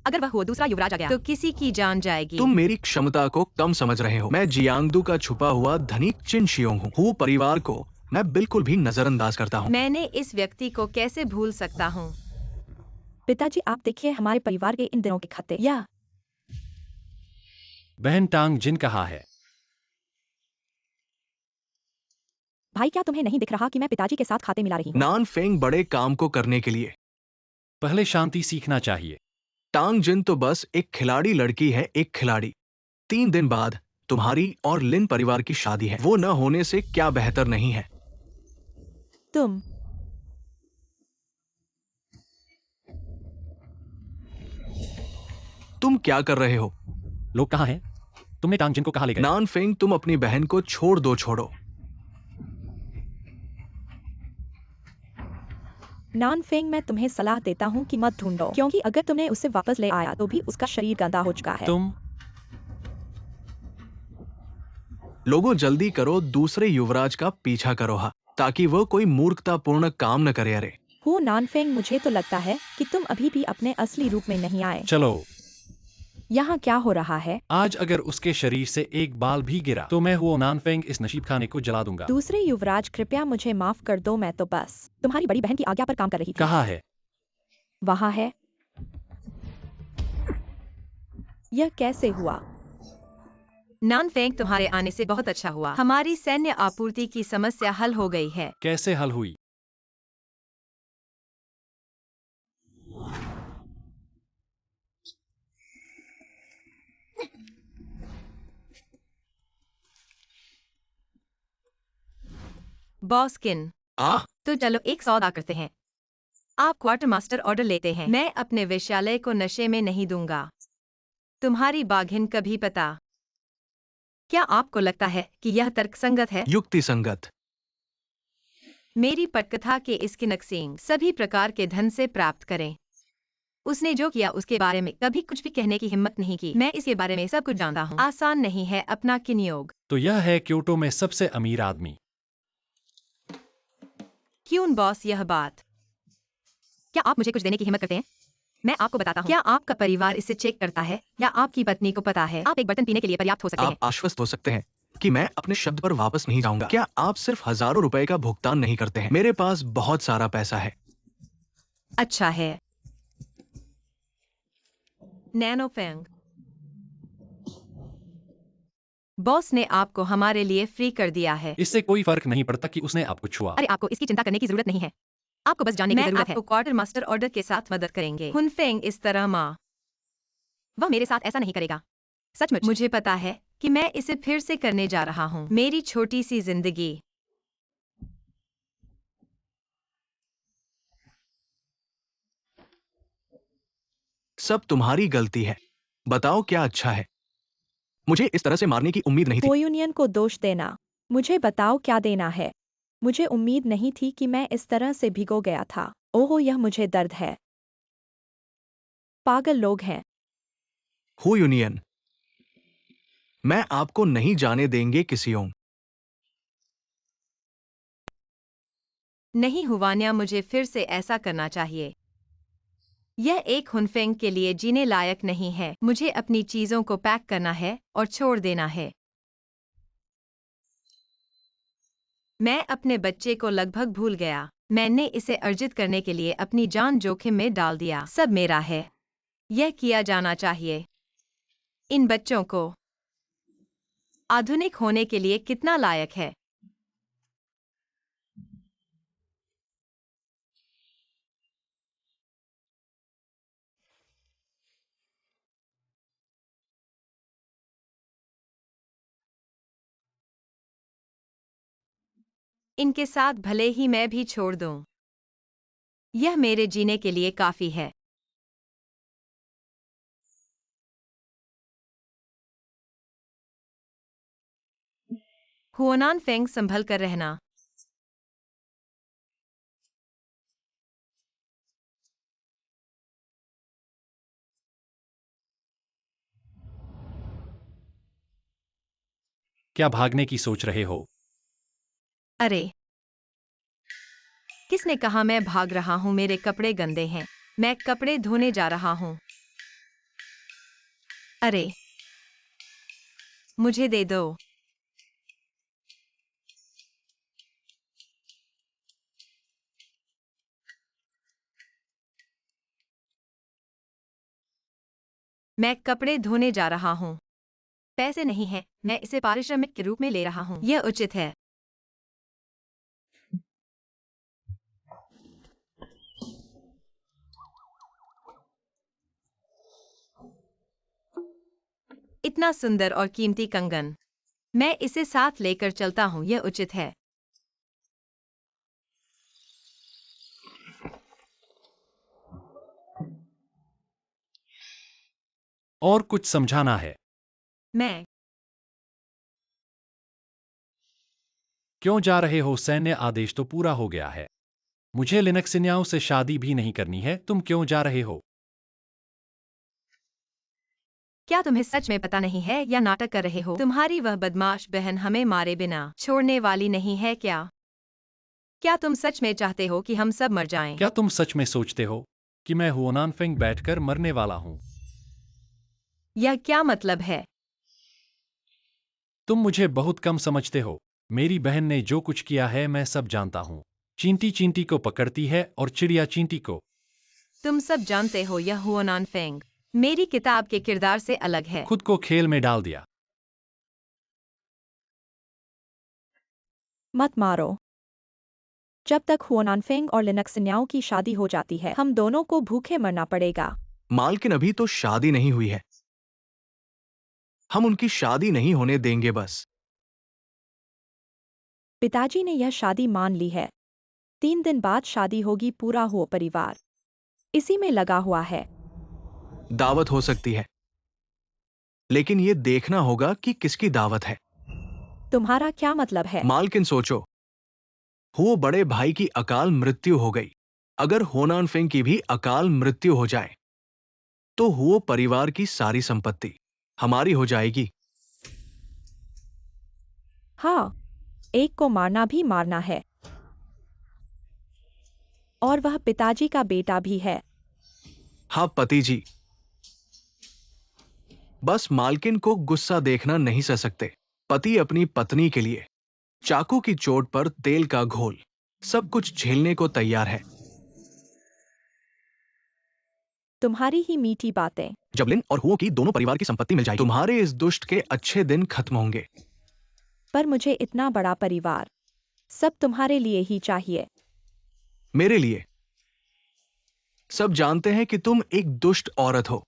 अगर वह हो दूसरा युवराज आ गया तो किसी की जान जाएगी। तुम मेरी क्षमता को कम समझ रहे हो। मैं जियांगदू का छुपा हुआ धनी चिन शियोंग हूँ। वो परिवार को मैं बिल्कुल भी नजरअंदाज करता हूँ। मैंने इस व्यक्ति को कैसे भूल सकता हूँ? पिताजी, आप देखिए हमारे परिवार के इन दिनों के खाते। या बहन टांग जिन कहा है। भाई, क्या तुम्हें नहीं दिख रहा कि मैं पिताजी के साथ खाते मिला रही हूँ? नान फेंग बड़े काम को करने के लिए पहले शांति सीखना चाहिए। टांग जिन तो बस एक खिलाड़ी लड़की है, एक खिलाड़ी। 3 दिन बाद तुम्हारी और लिन परिवार की शादी है। वो न होने से क्या बेहतर नहीं है? तुम तुम क्या कर रहे हो? लोग कहाँ हैं? तुमने टांग जिन को कहाँ ले गए? नान फेंग, तुम अपनी बहन को छोड़ दो। छोड़ो। नान फेंग, मैं तुम्हें सलाह देता हूँ कि मत ढूंढो, क्योंकि अगर तुमने उसे वापस ले आया तो भी उसका शरीर गंदा हो चुका है। तुम लोगों जल्दी करो, दूसरे युवराज का पीछा करो हा, ताकि वो कोई मूर्खतापूर्ण काम न करे। अरे हो नान फेंग, मुझे तो लगता है कि तुम अभी भी अपने असली रूप में नहीं आए। चलो। यहाँ क्या हो रहा है? आज अगर उसके शरीर से एक बाल भी गिरा तो मैं वो नानफेंग इस नशीब खाने को जला दूंगा। दूसरे युवराज, कृपया मुझे माफ कर दो। मैं तो बस तुम्हारी बड़ी बहन की आज्ञा पर काम कर रही थी। कहाँ है? वहाँ है। यह कैसे हुआ? नानफेंग, तुम्हारे आने से बहुत अच्छा हुआ। हमारी सैन्य आपूर्ति की समस्या हल हो गई है। कैसे हल हुई? बॉसकिन, तो चलो एक सौदा करते हैं। आप क्वार्टर मास्टर ऑर्डर लेते हैं। मैं अपने वेश्यालय को नशे में नहीं दूंगा। तुम्हारी बाघिन कभी पता। क्या आपको लगता है कि यह तर्कसंगत है? युक्ति संगत। मेरी पटकथा के इसके नक्सीम सभी प्रकार के धन से प्राप्त करें। उसने जो किया उसके बारे में कभी कुछ भी कहने की हिम्मत नहीं की। मैं इसके बारे में सब कुछ जानता हूँ। आसान नहीं है अपना किनियोग। तो यह है क्योटो में सबसे अमीर आदमी। क्यों बॉस, यह बात? क्या आप मुझे कुछ देने की हिम्मत करते हैं? मैं आपको बताता हूँ। क्या आपका परिवार इसे चेक करता है या आपकी पत्नी को पता है? आप एक बर्तन पीने के लिए पर्याप्त हो सकते हैं। आप आश्वस्त हो सकते हैं कि मैं अपने शब्द पर वापस नहीं जाऊंगा। क्या आप सिर्फ हजारों रुपए का भुगतान नहीं करते हैं? मेरे पास बहुत सारा पैसा है। अच्छा है। नैनोफेंग, बॉस ने आपको हमारे लिए फ्री कर दिया है। इससे कोई फर्क नहीं पड़ता कि उसने आपको छुआ। अरे, आपको इसकी चिंता करने की जरूरत नहीं है। आपको बस जानने की जरूरत है। आपको क्वार्टर मास्टर ऑर्डर के साथ मदद करेंगे। हुनफेंग, इस तरह माँ, वह मेरे साथ ऐसा नहीं करेगा। सचमुच मुझे पता है कि मैं इसे फिर से करने जा रहा हूँ। मेरी छोटी सी जिंदगी। सब तुम्हारी गलती है। बताओ क्या अच्छा है? मुझे इस तरह से मारने की उम्मीद नहीं थी। वो यूनियन को दोष देना। मुझे बताओ क्या देना है। मुझे उम्मीद नहीं थी कि मैं इस तरह से भिगो गया था। ओहो, यह मुझे दर्द है। पागल लोग हैं। हु यूनियन, मैं आपको नहीं जाने देंगे किसी ओं। नहीं हुवान्या, मुझे फिर से ऐसा करना चाहिए। यह एक हुनफेंग के लिए जीने लायक नहीं है। मुझे अपनी चीजों को पैक करना है और छोड़ देना है। मैं अपने बच्चे को लगभग भूल गया। मैंने इसे अर्जित करने के लिए अपनी जान जोखिम में डाल दिया। सब मेरा है। यह किया जाना चाहिए। इन बच्चों को आधुनिक होने के लिए कितना लायक है? इनके साथ भले ही मैं भी छोड़ दूं, यह मेरे जीने के लिए काफी है। हुआनान फेंग संभल कर रहना। क्या भागने की सोच रहे हो? अरे, किसने कहा मैं भाग रहा हूं? मेरे कपड़े गंदे हैं। मैं कपड़े धोने जा रहा हूं। अरे, मुझे दे दो। मैं कपड़े धोने जा रहा हूं। पैसे नहीं हैं, मैं इसे पारिश्रमिक के रूप में ले रहा हूं। यह उचित है। इतना सुंदर और कीमती कंगन। मैं इसे साथ लेकर चलता हूं। यह उचित है। और कुछ समझाना है? मैं क्यों जा रहे हो? सैन्य आदेश तो पूरा हो गया है। मुझे लिनक्सिनियाओं से शादी भी नहीं करनी है। तुम क्यों जा रहे हो? क्या तुम्हें सच में पता नहीं है या नाटक कर रहे हो? तुम्हारी वह बदमाश बहन हमें मारे बिना छोड़ने वाली नहीं है क्या? क्या तुम सच में चाहते हो कि हम सब मर जाएं? क्या तुम सच में सोचते हो कि मैं हुआनान फेंग बैठकर मरने वाला हूं? यह क्या मतलब है? तुम मुझे बहुत कम समझते हो। मेरी बहन ने जो कुछ किया है मैं सब जानता हूं। चींटी चींटी को पकड़ती है और चिड़िया चींटी को। तुम सब जानते हो यह हुआनान फेंग मेरी किताब के किरदार से अलग है। खुद को खेल में डाल दिया। मत मारो। जब तक हुआनान फेंग और लिनक्सिन्याओं की शादी हो जाती है, हम दोनों को भूखे मरना पड़ेगा। मालकिन अभी तो शादी नहीं हुई है। हम उनकी शादी नहीं होने देंगे बस। पिताजी ने यह शादी मान ली है। 3 दिन बाद शादी होगी। पूरा हो परिवार इसी में लगा हुआ है। दावत हो सकती है, लेकिन ये देखना होगा कि किसकी दावत है। तुम्हारा क्या मतलब है? मालकिन सोचो, वो बड़े भाई की अकाल मृत्यु हो गई। अगर होनान फेंग की भी अकाल मृत्यु हो जाए तो वो परिवार की सारी संपत्ति हमारी हो जाएगी। हाँ, एक को मारना भी मारना है। और वह पिताजी का बेटा भी है। हाँ पति जी, बस मालकिन को गुस्सा देखना नहीं सह सकते। पति अपनी पत्नी के लिए चाकू की चोट पर तेल का घोल सब कुछ झेलने को तैयार है। तुम्हारी ही मीठी बातें। जब लिन और हुओ की दोनों परिवार की संपत्ति मिल जाएगी, तुम्हारे इस दुष्ट के अच्छे दिन खत्म होंगे। पर मुझे इतना बड़ा परिवार सब तुम्हारे लिए ही चाहिए। मेरे लिए सब जानते हैं कि तुम एक दुष्ट औरत हो।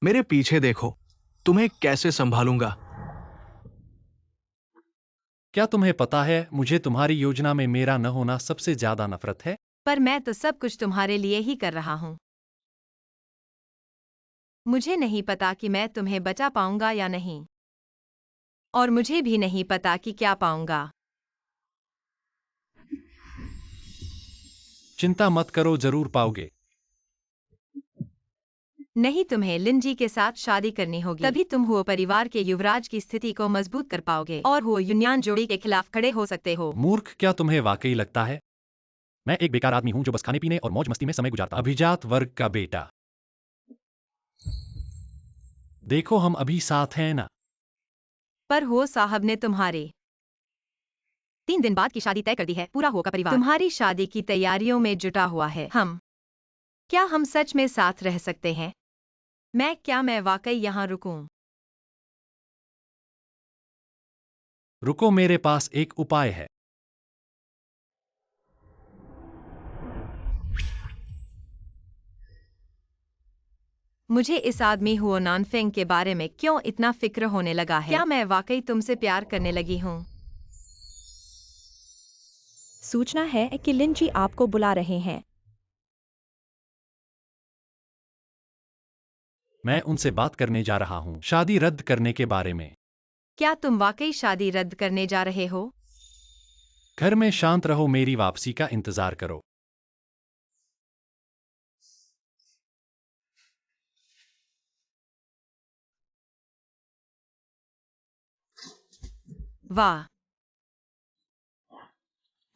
मेरे पीछे देखो, तुम्हें कैसे संभालूंगा। क्या तुम्हें पता है मुझे तुम्हारी योजना में मेरा न होना सबसे ज्यादा नफरत है? पर मैं तो सब कुछ तुम्हारे लिए ही कर रहा हूं। मुझे नहीं पता कि मैं तुम्हें बचा पाऊंगा या नहीं, और मुझे भी नहीं पता कि क्या पाऊंगा। चिंता मत करो, जरूर पाओगे। नहीं, तुम्हें लिंजी के साथ शादी करनी होगी, तभी तुम हुओ परिवार के युवराज की स्थिति को मजबूत कर पाओगे और हुओ यूनियन जोड़ी के खिलाफ खड़े हो सकते हो। मूर्ख, क्या तुम्हें वाकई लगता है मैं एक बेकार आदमी हूं जो बस खाने पीने और मौज मस्ती में समय गुजारता? अभिजात वर्ग का बेटा। देखो, हम अभी साथ हैं ना? पर हुओ साहब ने तुम्हारे 3 दिन बाद की शादी तय कर दी है। पूरा हुओ का परिवार तुम्हारी शादी की तैयारियों में जुटा हुआ है। क्या हम सच में साथ रह सकते हैं? मैं वाकई यहाँ रुकूं? रुको, मेरे पास एक उपाय है। मुझे इस आदमी हुओ नानफेंग के बारे में क्यों इतना फिक्र होने लगा है? क्या मैं वाकई तुमसे प्यार करने लगी हूँ? सूचना है कि लिन जी आपको बुला रहे हैं। मैं उनसे बात करने जा रहा हूँ, शादी रद्द करने के बारे में। क्या तुम वाकई शादी रद्द करने जा रहे हो? घर में शांत रहो, मेरी वापसी का इंतजार करो। वाह,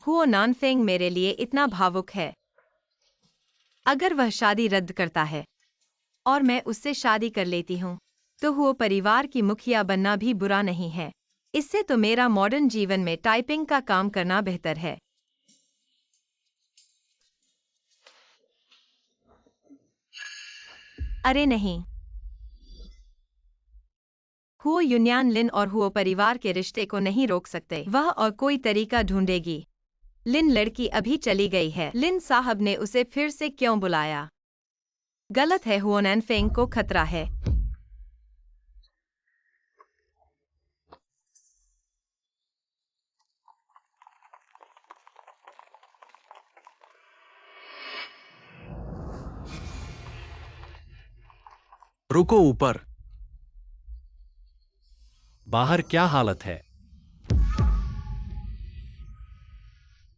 हुओ नानफेंग मेरे लिए इतना भावुक है। अगर वह शादी रद्द करता है और मैं उससे शादी कर लेती हूँ, तो हुओ परिवार की मुखिया बनना भी बुरा नहीं है। इससे तो मेरा मॉडर्न जीवन में टाइपिंग का काम करना बेहतर है। अरे नहीं, हुओ यूनियन लिन और हुओ परिवार के रिश्ते को नहीं रोक सकते। वह और कोई तरीका ढूंढेगी। लिन लड़की अभी चली गई है। लिन साहब ने उसे फिर से क्यों बुलाया? गलत है, हुओ नानफेंग को खतरा है। रुको ऊपर। बाहर क्या हालत है?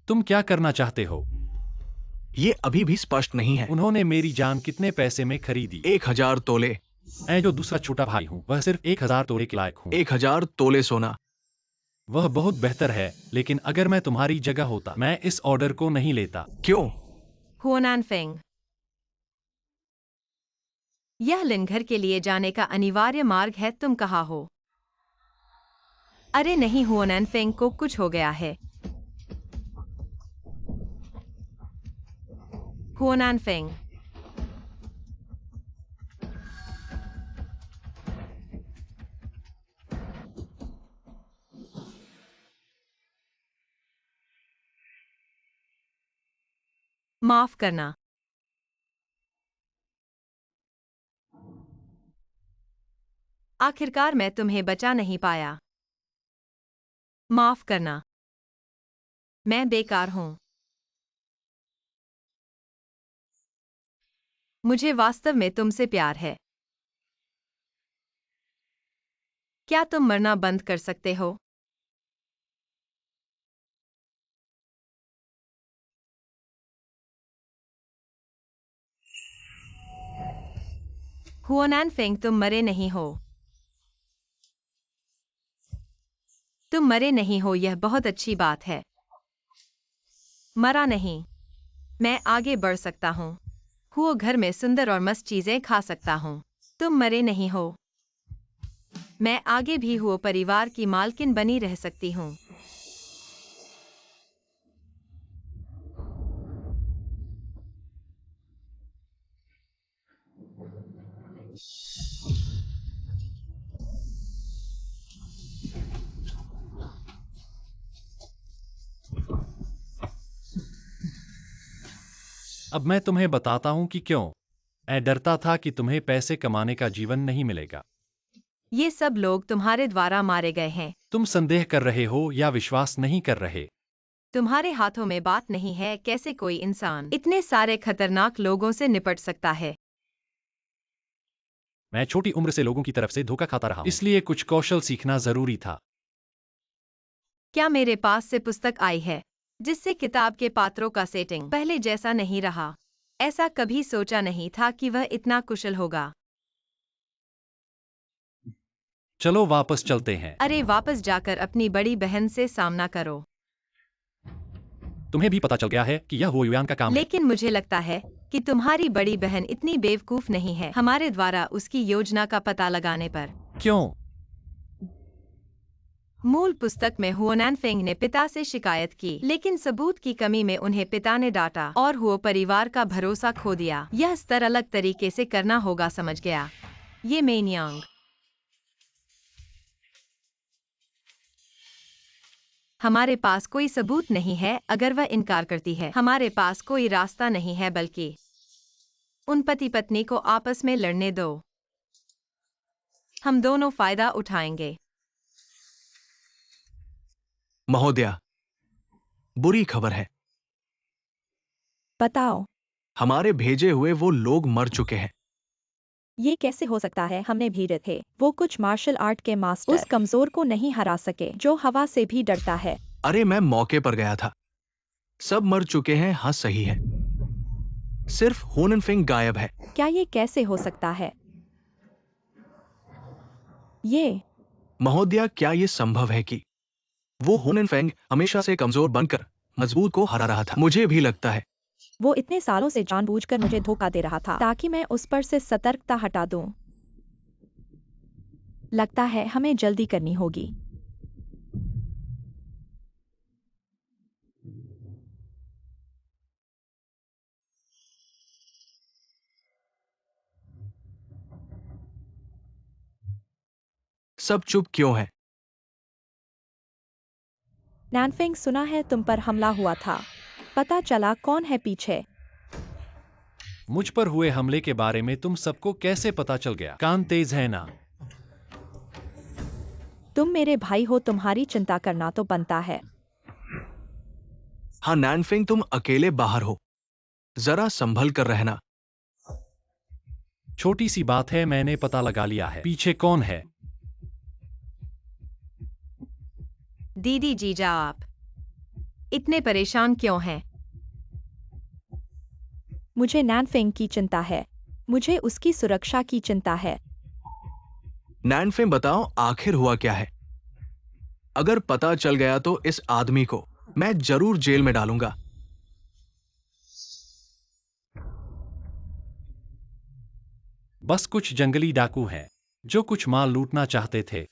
तुम क्या करना चाहते हो? ये अभी भी स्पष्ट नहीं है। उन्होंने मेरी जान कितने पैसे में खरीदी? 1000 तोले। मैं जो दूसरा छोटा भाई हूँ, वह सिर्फ 1000 तोले के लायक हूँ। 1000 तोले सोना। वह बहुत बेहतर है, लेकिन अगर मैं तुम्हारी जगह होता, मैं इस ऑर्डर को नहीं लेता। क्यों? हुओ नानफेंग, यह लिन घर के लिए जाने का अनिवार्य मार्ग है। तुम कहाँ हो? अरे नहीं, हुओ नानफेंग को कुछ हो गया है। हुओ नानफेंग, माफ करना। आखिरकार मैं तुम्हें बचा नहीं पाया। माफ करना, मैं बेकार हूँ। मुझे वास्तव में तुमसे प्यार है। क्या तुम मरना बंद कर सकते हो? हुओ नानफेंग, तुम मरे नहीं हो। तुम मरे नहीं हो, यह बहुत अच्छी बात है। मरा नहीं। मैं आगे बढ़ सकता हूँ। हुओ घर में सुंदर और मस्त चीजें खा सकता हूँ। तुम मरे नहीं हो। मैं आगे भी हुओ परिवार की मालकिन बनी रह सकती हूँ। अब मैं तुम्हें बताता हूँ कि क्यों। मैं डरता था कि तुम्हें पैसे कमाने का जीवन नहीं मिलेगा। ये सब लोग तुम्हारे द्वारा मारे गए हैं। तुम संदेह कर रहे हो या विश्वास नहीं कर रहे? तुम्हारे हाथों में बात नहीं है। कैसे कोई इंसान इतने सारे खतरनाक लोगों से निपट सकता है? मैं छोटी उम्र से लोगों की तरफ से धोखा खाता रहा हूँ, इसलिए कुछ कौशल सीखना जरूरी था। क्या मेरे पास से पुस्तक आई है जिससे किताब के पात्रों का सेटिंग पहले जैसा नहीं रहा? ऐसा कभी सोचा नहीं था कि वह इतना कुशल होगा। चलो वापस चलते हैं। अरे वापस जाकर अपनी बड़ी बहन से सामना करो। तुम्हें भी पता चल गया है कि यह हुओयुआन का काम है। लेकिन मुझे लगता है कि तुम्हारी बड़ी बहन इतनी बेवकूफ नहीं है हमारे द्वारा उसकी योजना का पता लगाने पर। क्यों? मूल पुस्तक में हुओ नानफेंग ने पिता से शिकायत की, लेकिन सबूत की कमी में उन्हें पिता ने डांटा और हुओ परिवार का भरोसा खो दिया। यह स्तर अलग तरीके से करना होगा, समझ गया? ये मेनियांग। हमारे पास कोई सबूत नहीं है अगर वह इनकार करती है। हमारे पास कोई रास्ता नहीं है, बल्कि उन पति पत्नी को आपस में लड़ने दो। हम दोनों फायदा उठाएंगे। महोदया, बुरी खबर है। बताओ, हमारे भेजे हुए वो लोग मर चुके हैं। ये कैसे हो सकता है? हमने भेजे थे। वो कुछ मार्शल आर्ट के मास्टर उस कमजोर को नहीं हरा सके जो हवा से भी डरता है। अरे मैं मौके पर गया था। सब मर चुके हैं। हाँ सही है, सिर्फ होननफिंग गायब है। क्या ये कैसे हो सकता है? ये महोदया, क्या ये संभव है कि वो होननफेंग हमेशा से कमजोर बनकर मजबूत को हरा रहा था? मुझे भी लगता है। वो इतने सालों से जानबूझकर मुझे धोखा दे रहा था ताकि मैं उस पर से सतर्कता हटा दूं। लगता है हमें जल्दी करनी होगी। सब चुप क्यों है? नैनफिंग, सुना है तुम पर हमला हुआ था। पता चला कौन है पीछे? मुझ पर हुए हमले के बारे में तुम सबको कैसे पता चल गया? कान तेज है ना? तुम मेरे भाई हो, तुम्हारी चिंता करना तो बनता है। हाँ नैनफिंग, तुम अकेले बाहर हो, जरा संभल कर रहना। छोटी सी बात है, मैंने पता लगा लिया है पीछे कौन है। दीदी जीजा, आप इतने परेशान क्यों हैं? मुझे नैनफिंग की चिंता है। मुझे उसकी सुरक्षा की चिंता है। नैनफिंग, बताओ आखिर हुआ क्या है? अगर पता चल गया तो इस आदमी को मैं जरूर जेल में डालूंगा। बस कुछ जंगली डाकू हैं जो कुछ माल लूटना चाहते थे।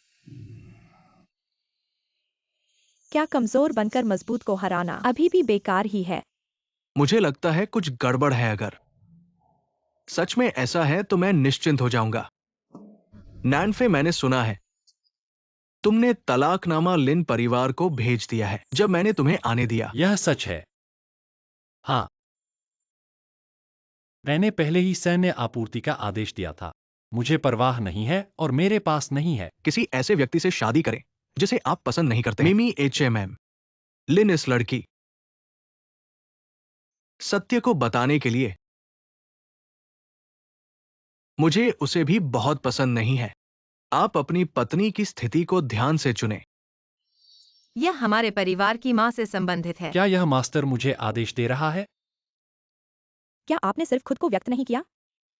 क्या कमजोर बनकर मजबूत को हराना अभी भी बेकार ही है? मुझे लगता है कुछ गड़बड़ है। अगर सच में ऐसा है तो मैं निश्चिंत हो जाऊंगा। नैनफे, मैंने सुना है तुमने तलाकनामा लिन परिवार को भेज दिया है जब मैंने तुम्हें आने दिया। यह सच है। हाँ, मैंने पहले ही सैन्य आपूर्ति का आदेश दिया था। मुझे परवाह नहीं है और मेरे पास नहीं है। किसी ऐसे व्यक्ति से शादी करें जिसे आप पसंद नहीं करते। मिमी HMM, लिन इस लड़की सत्य को बताने के लिए मुझे उसे भी बहुत पसंद नहीं है। आप अपनी पत्नी की स्थिति को ध्यान से चुनें। यह हमारे परिवार की माँ से संबंधित है। क्या यह मास्टर मुझे आदेश दे रहा है? क्या आपने सिर्फ खुद को व्यक्त नहीं किया?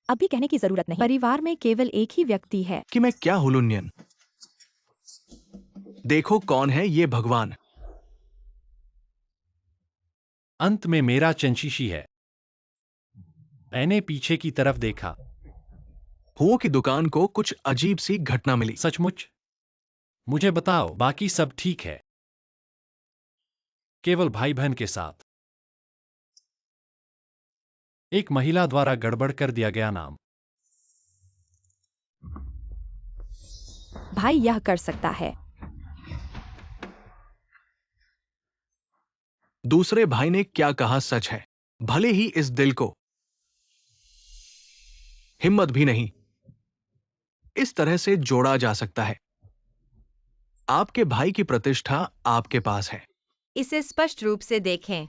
अब भी कहने की जरूरत नहीं। परिवार में केवल एक ही व्यक्ति है। कि मैं क्या हुलुन्यन? देखो कौन है ये भगवान। अंत में मेरा चंशीशी है। मैंने पीछे की तरफ देखा। हुओं की दुकान को कुछ अजीब सी घटना मिली। सचमुच? मुझे बताओ, बाकी सब ठीक है? केवल भाई बहन के साथ एक महिला द्वारा गड़बड़ कर दिया गया नाम। भाई यह कर सकता है। दूसरे भाई ने क्या कहा सच है। भले ही इस दिल को हिम्मत भी नहीं इस तरह से जोड़ा जा सकता है। आपके भाई की प्रतिष्ठा आपके पास है। इसे स्पष्ट रूप से देखें।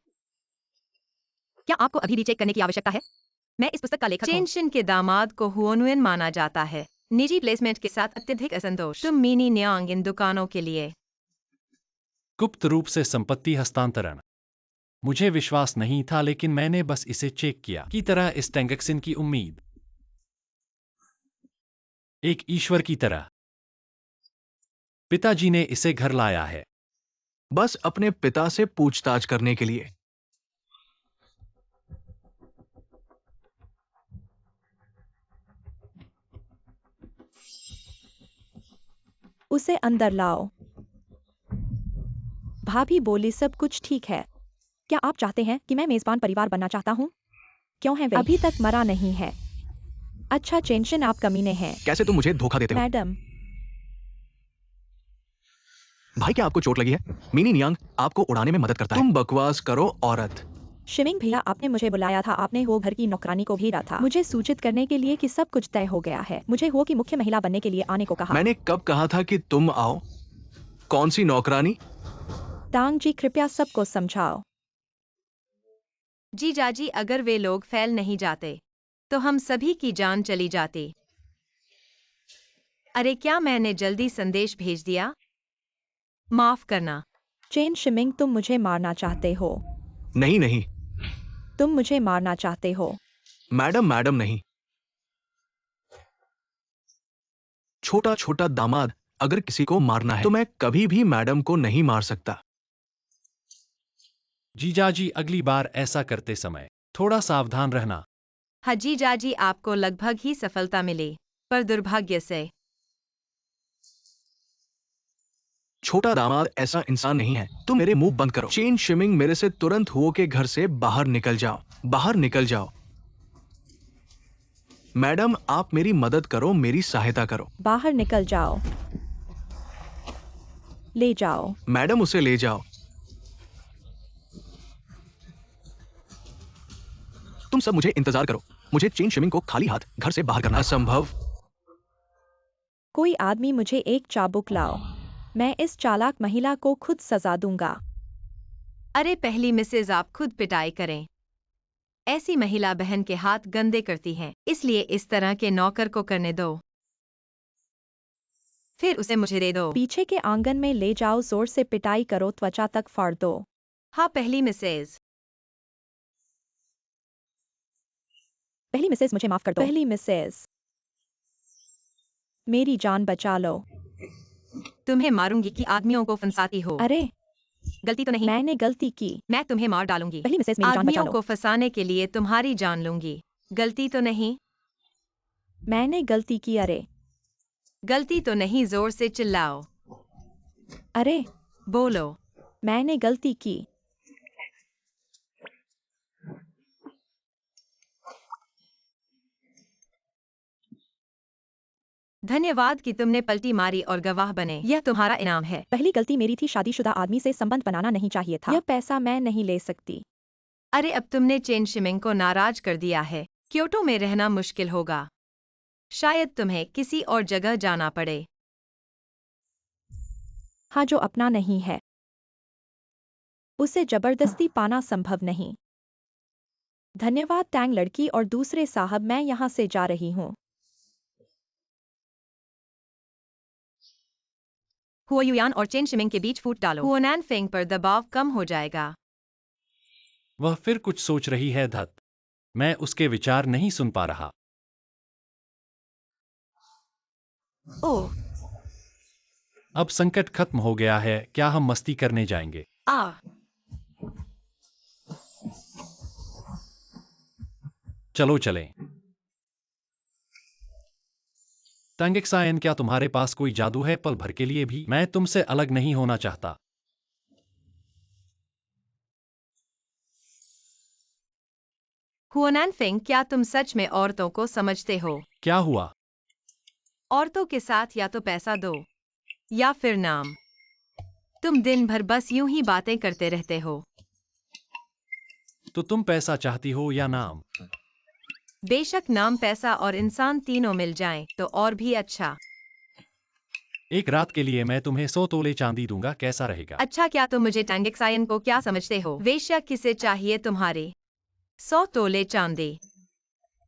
क्या आपको अभी भी चेक करने की आवश्यकता है? मैं इस पुस्तक का लेखक हूँ। चेनशिन के दामाद को हुओनुएन माना जाता है। निजी प्लेसमेंट के साथ अत्यधिक असंतोष। तुम मीनी न्यांग इन दुकानों के लिए गुप्त रूप से संपत्ति हस्तांतरण। मुझे विश्वास नहीं था, लेकिन मैंने बस इसे चेक किया। की तरह इस टेंगक्सिन की उम्मीद, एक ईश्वर की तरह। पिताजी ने इसे घर लाया है। बस अपने पिता से पूछताछ करने के लिए। उसे अंदर लाओ। भाभी बोली सब कुछ ठीक है। क्या आप चाहते हैं कि मैं मेजबान परिवार बनना चाहता हूँ? क्यों है वे? अभी तक मरा नहीं है। अच्छा चेंशन, आप कमीने हैं। कैसे तुम मुझे धोखा देते हो? मैडम, भाई क्या आपको चोट लगी है? मिनी नियांग आपको उड़ाने में मदद करता है। तुम बकवास करो औरत। शिमिंग भैया, आपने मुझे बुलाया था, आपने हो घर की नौकरानी को भेजा था मुझे सूचित करने के लिए कि सब कुछ तय हो गया है। मुझे हो की मुख्य महिला बनने के लिए आने को कहा। मैंने कब कहा था कि तुम आओ? कौन सी नौकरानी? तांग जी, कृपया सबको समझाओ। जी जाजी, अगर वे लोग फैल नहीं जाते तो हम सभी की जान चली जाती। अरे क्या मैंने जल्दी संदेश भेज दिया? माफ करना। चेन शिमिंग, तुम मुझे मारना चाहते हो। नहीं नहीं तुम मुझे मारना चाहते हो। मैडम, मैडम नहीं। छोटा छोटा दामाद, अगर किसी को मारना है तो मैं कभी भी मैडम को नहीं मार सकता। जीजाजी, अगली बार ऐसा करते समय थोड़ा सावधान रहना। हाँ जी जाजी, आपको लगभग ही सफलता मिली, पर दुर्भाग्य से। छोटा दामाद ऐसा इंसान नहीं है। तुम मेरे मुंह बंद करो। चेन शिमिंग, मेरे से तुरंत हुओ के घर से बाहर निकल जाओ। बाहर निकल जाओ। मैडम, आप मेरी मदद करो, मेरी सहायता करो। बाहर निकल जाओ। ले जाओ। मैडम, उसे ले जाओ। तुम सब मुझे इंतजार करो। मुझे चेन शिमिंग को खाली हाथ घर से बाहर करना असंभव। कोई आदमी मुझे एक चाबुक लाओ। मैं इस चालाक महिला को खुद सजा दूंगा। अरे पहली मिसेज, आप खुद पिटाई करें। ऐसी महिला बहन के हाथ गंदे करती हैं, इसलिए इस तरह के नौकर को करने दो। फिर उसे मुझे दे दो। पीछे के आंगन में ले जाओ, जोर से पिटाई करो, त्वचा तक फाड़ दो। हाँ पहली मिसेज। पहली मिसेस, मुझे माफ कर दो। पहली मिसेस, मेरी जान बचा लो। तुम्हें मारूंगी कि आदमियों को फंसाती हो। अरे, गलती तो नहीं। मैंने गलती की। मैं तुम्हें मार डालूंगी। पहली मिसेस, मेरी जान बचा आदमियों लो। को फंसाने के लिए तुम्हारी जान लूंगी। गलती तो नहीं। मैंने गलती की। अरे, गलती तो नहीं, जोर से चिल्लाओ। अरे, बोलो। मैंने गलती की। धन्यवाद कि तुमने पलटी मारी और गवाह बने। यह तुम्हारा इनाम है। पहली गलती मेरी थी, शादीशुदा आदमी से संबंध बनाना नहीं चाहिए था। यह पैसा मैं नहीं ले सकती। अरे अब तुमने चेन शिमिंग को नाराज कर दिया है। क्योटो में रहना मुश्किल होगा। शायद तुम्हें किसी और जगह जाना पड़े। हाँ, जो अपना नहीं है उसे जबरदस्ती पाना संभव नहीं। धन्यवाद टैंग लड़की और दूसरे साहब, मैं यहाँ से जा रही हूँ। हुओयुयान और चेन शिमिंग के बीच फूट डालो। हुओनैन फेंग पर दबाव कम हो जाएगा। वह फिर कुछ सोच रही है। धत, मैं उसके विचार नहीं सुन पा रहा। ओह, अब संकट खत्म हो गया है। क्या हम मस्ती करने जाएंगे? आ चलो चलें। टंगेक्सायन, क्या तुम्हारे पास कोई जादू है पल भर के लिए भी? मैं तुमसे अलग नहीं होना चाहता। हुओनैन फेंग, क्या तुम सच में औरतों को समझते हो? क्या हुआ? औरतों के साथ या तो पैसा दो या फिर नाम। तुम दिन भर बस यूं ही बातें करते रहते हो। तो तुम पैसा चाहती हो या नाम? बेशक नाम, पैसा और इंसान तीनों मिल जाएं तो और भी अच्छा। एक रात के लिए मैं तुम्हें 100 तोले चांदी दूंगा, कैसा रहेगा? अच्छा, क्या तुम मुझे टैंगेक्सायन को क्या समझते हो? वेश्या किसे चाहिए तुम्हारे 100 तोले चांदी?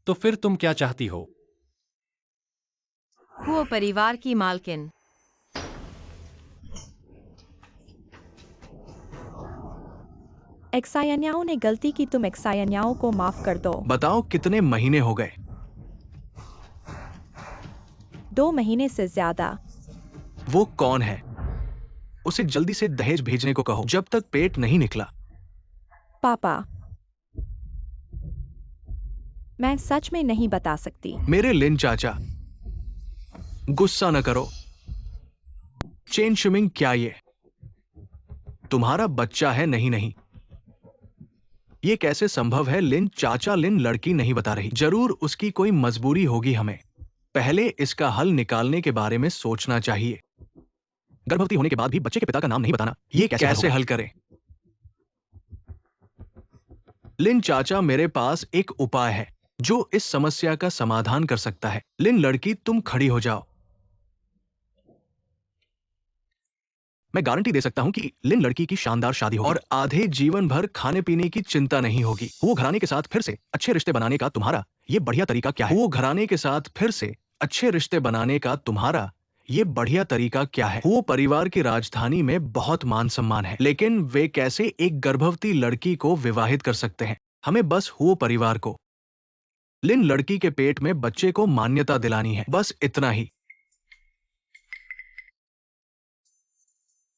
तो फिर तुम क्या चाहती हो? हुओ परिवार की मालकिन। एक्सायन्याओं ने गलती की, तुम एक्सायन्याओं को माफ कर दो। बताओ कितने महीने हो गए? 2 महीने से ज्यादा। वो कौन है? उसे जल्दी से दहेज भेजने को कहो जब तक पेट नहीं निकला। पापा, मैं सच में नहीं बता सकती। मेरे लिन चाचा, गुस्सा न करो। चेन शिमिंग, क्या ये तुम्हारा बच्चा है? नहीं नहीं। ये कैसे संभव है लिन चाचा? लिन लड़की नहीं बता रही। जरूर उसकी कोई मजबूरी होगी। हमें पहले इसका हल निकालने के बारे में सोचना चाहिए। गर्भवती होने के बाद भी बच्चे के पिता का नाम नहीं बताना, ये कैसे हल करें? लिन चाचा, मेरे पास एक उपाय है जो इस समस्या का समाधान कर सकता है। लिन लड़की, तुम खड़ी हो जाओ। मैं गारंटी दे सकता हूं कि लिन लड़की की शानदार शादी होगी और आधे जीवन भर खाने पीने की चिंता नहीं होगी। वो घराने के साथ फिर से अच्छे रिश्ते बनाने का तुम्हारा ये बढ़िया तरीका क्या है? वो घराने के साथ फिर से अच्छे रिश्ते बनाने का तुम्हारा ये बढ़िया तरीका क्या है? वो परिवार की राजधानी में बहुत मान सम्मान है, लेकिन वे कैसे एक गर्भवती लड़की को विवाहित कर सकते हैं? हमें बस वो परिवार को, लिन लड़की के पेट में बच्चे को मान्यता दिलानी है, बस इतना ही।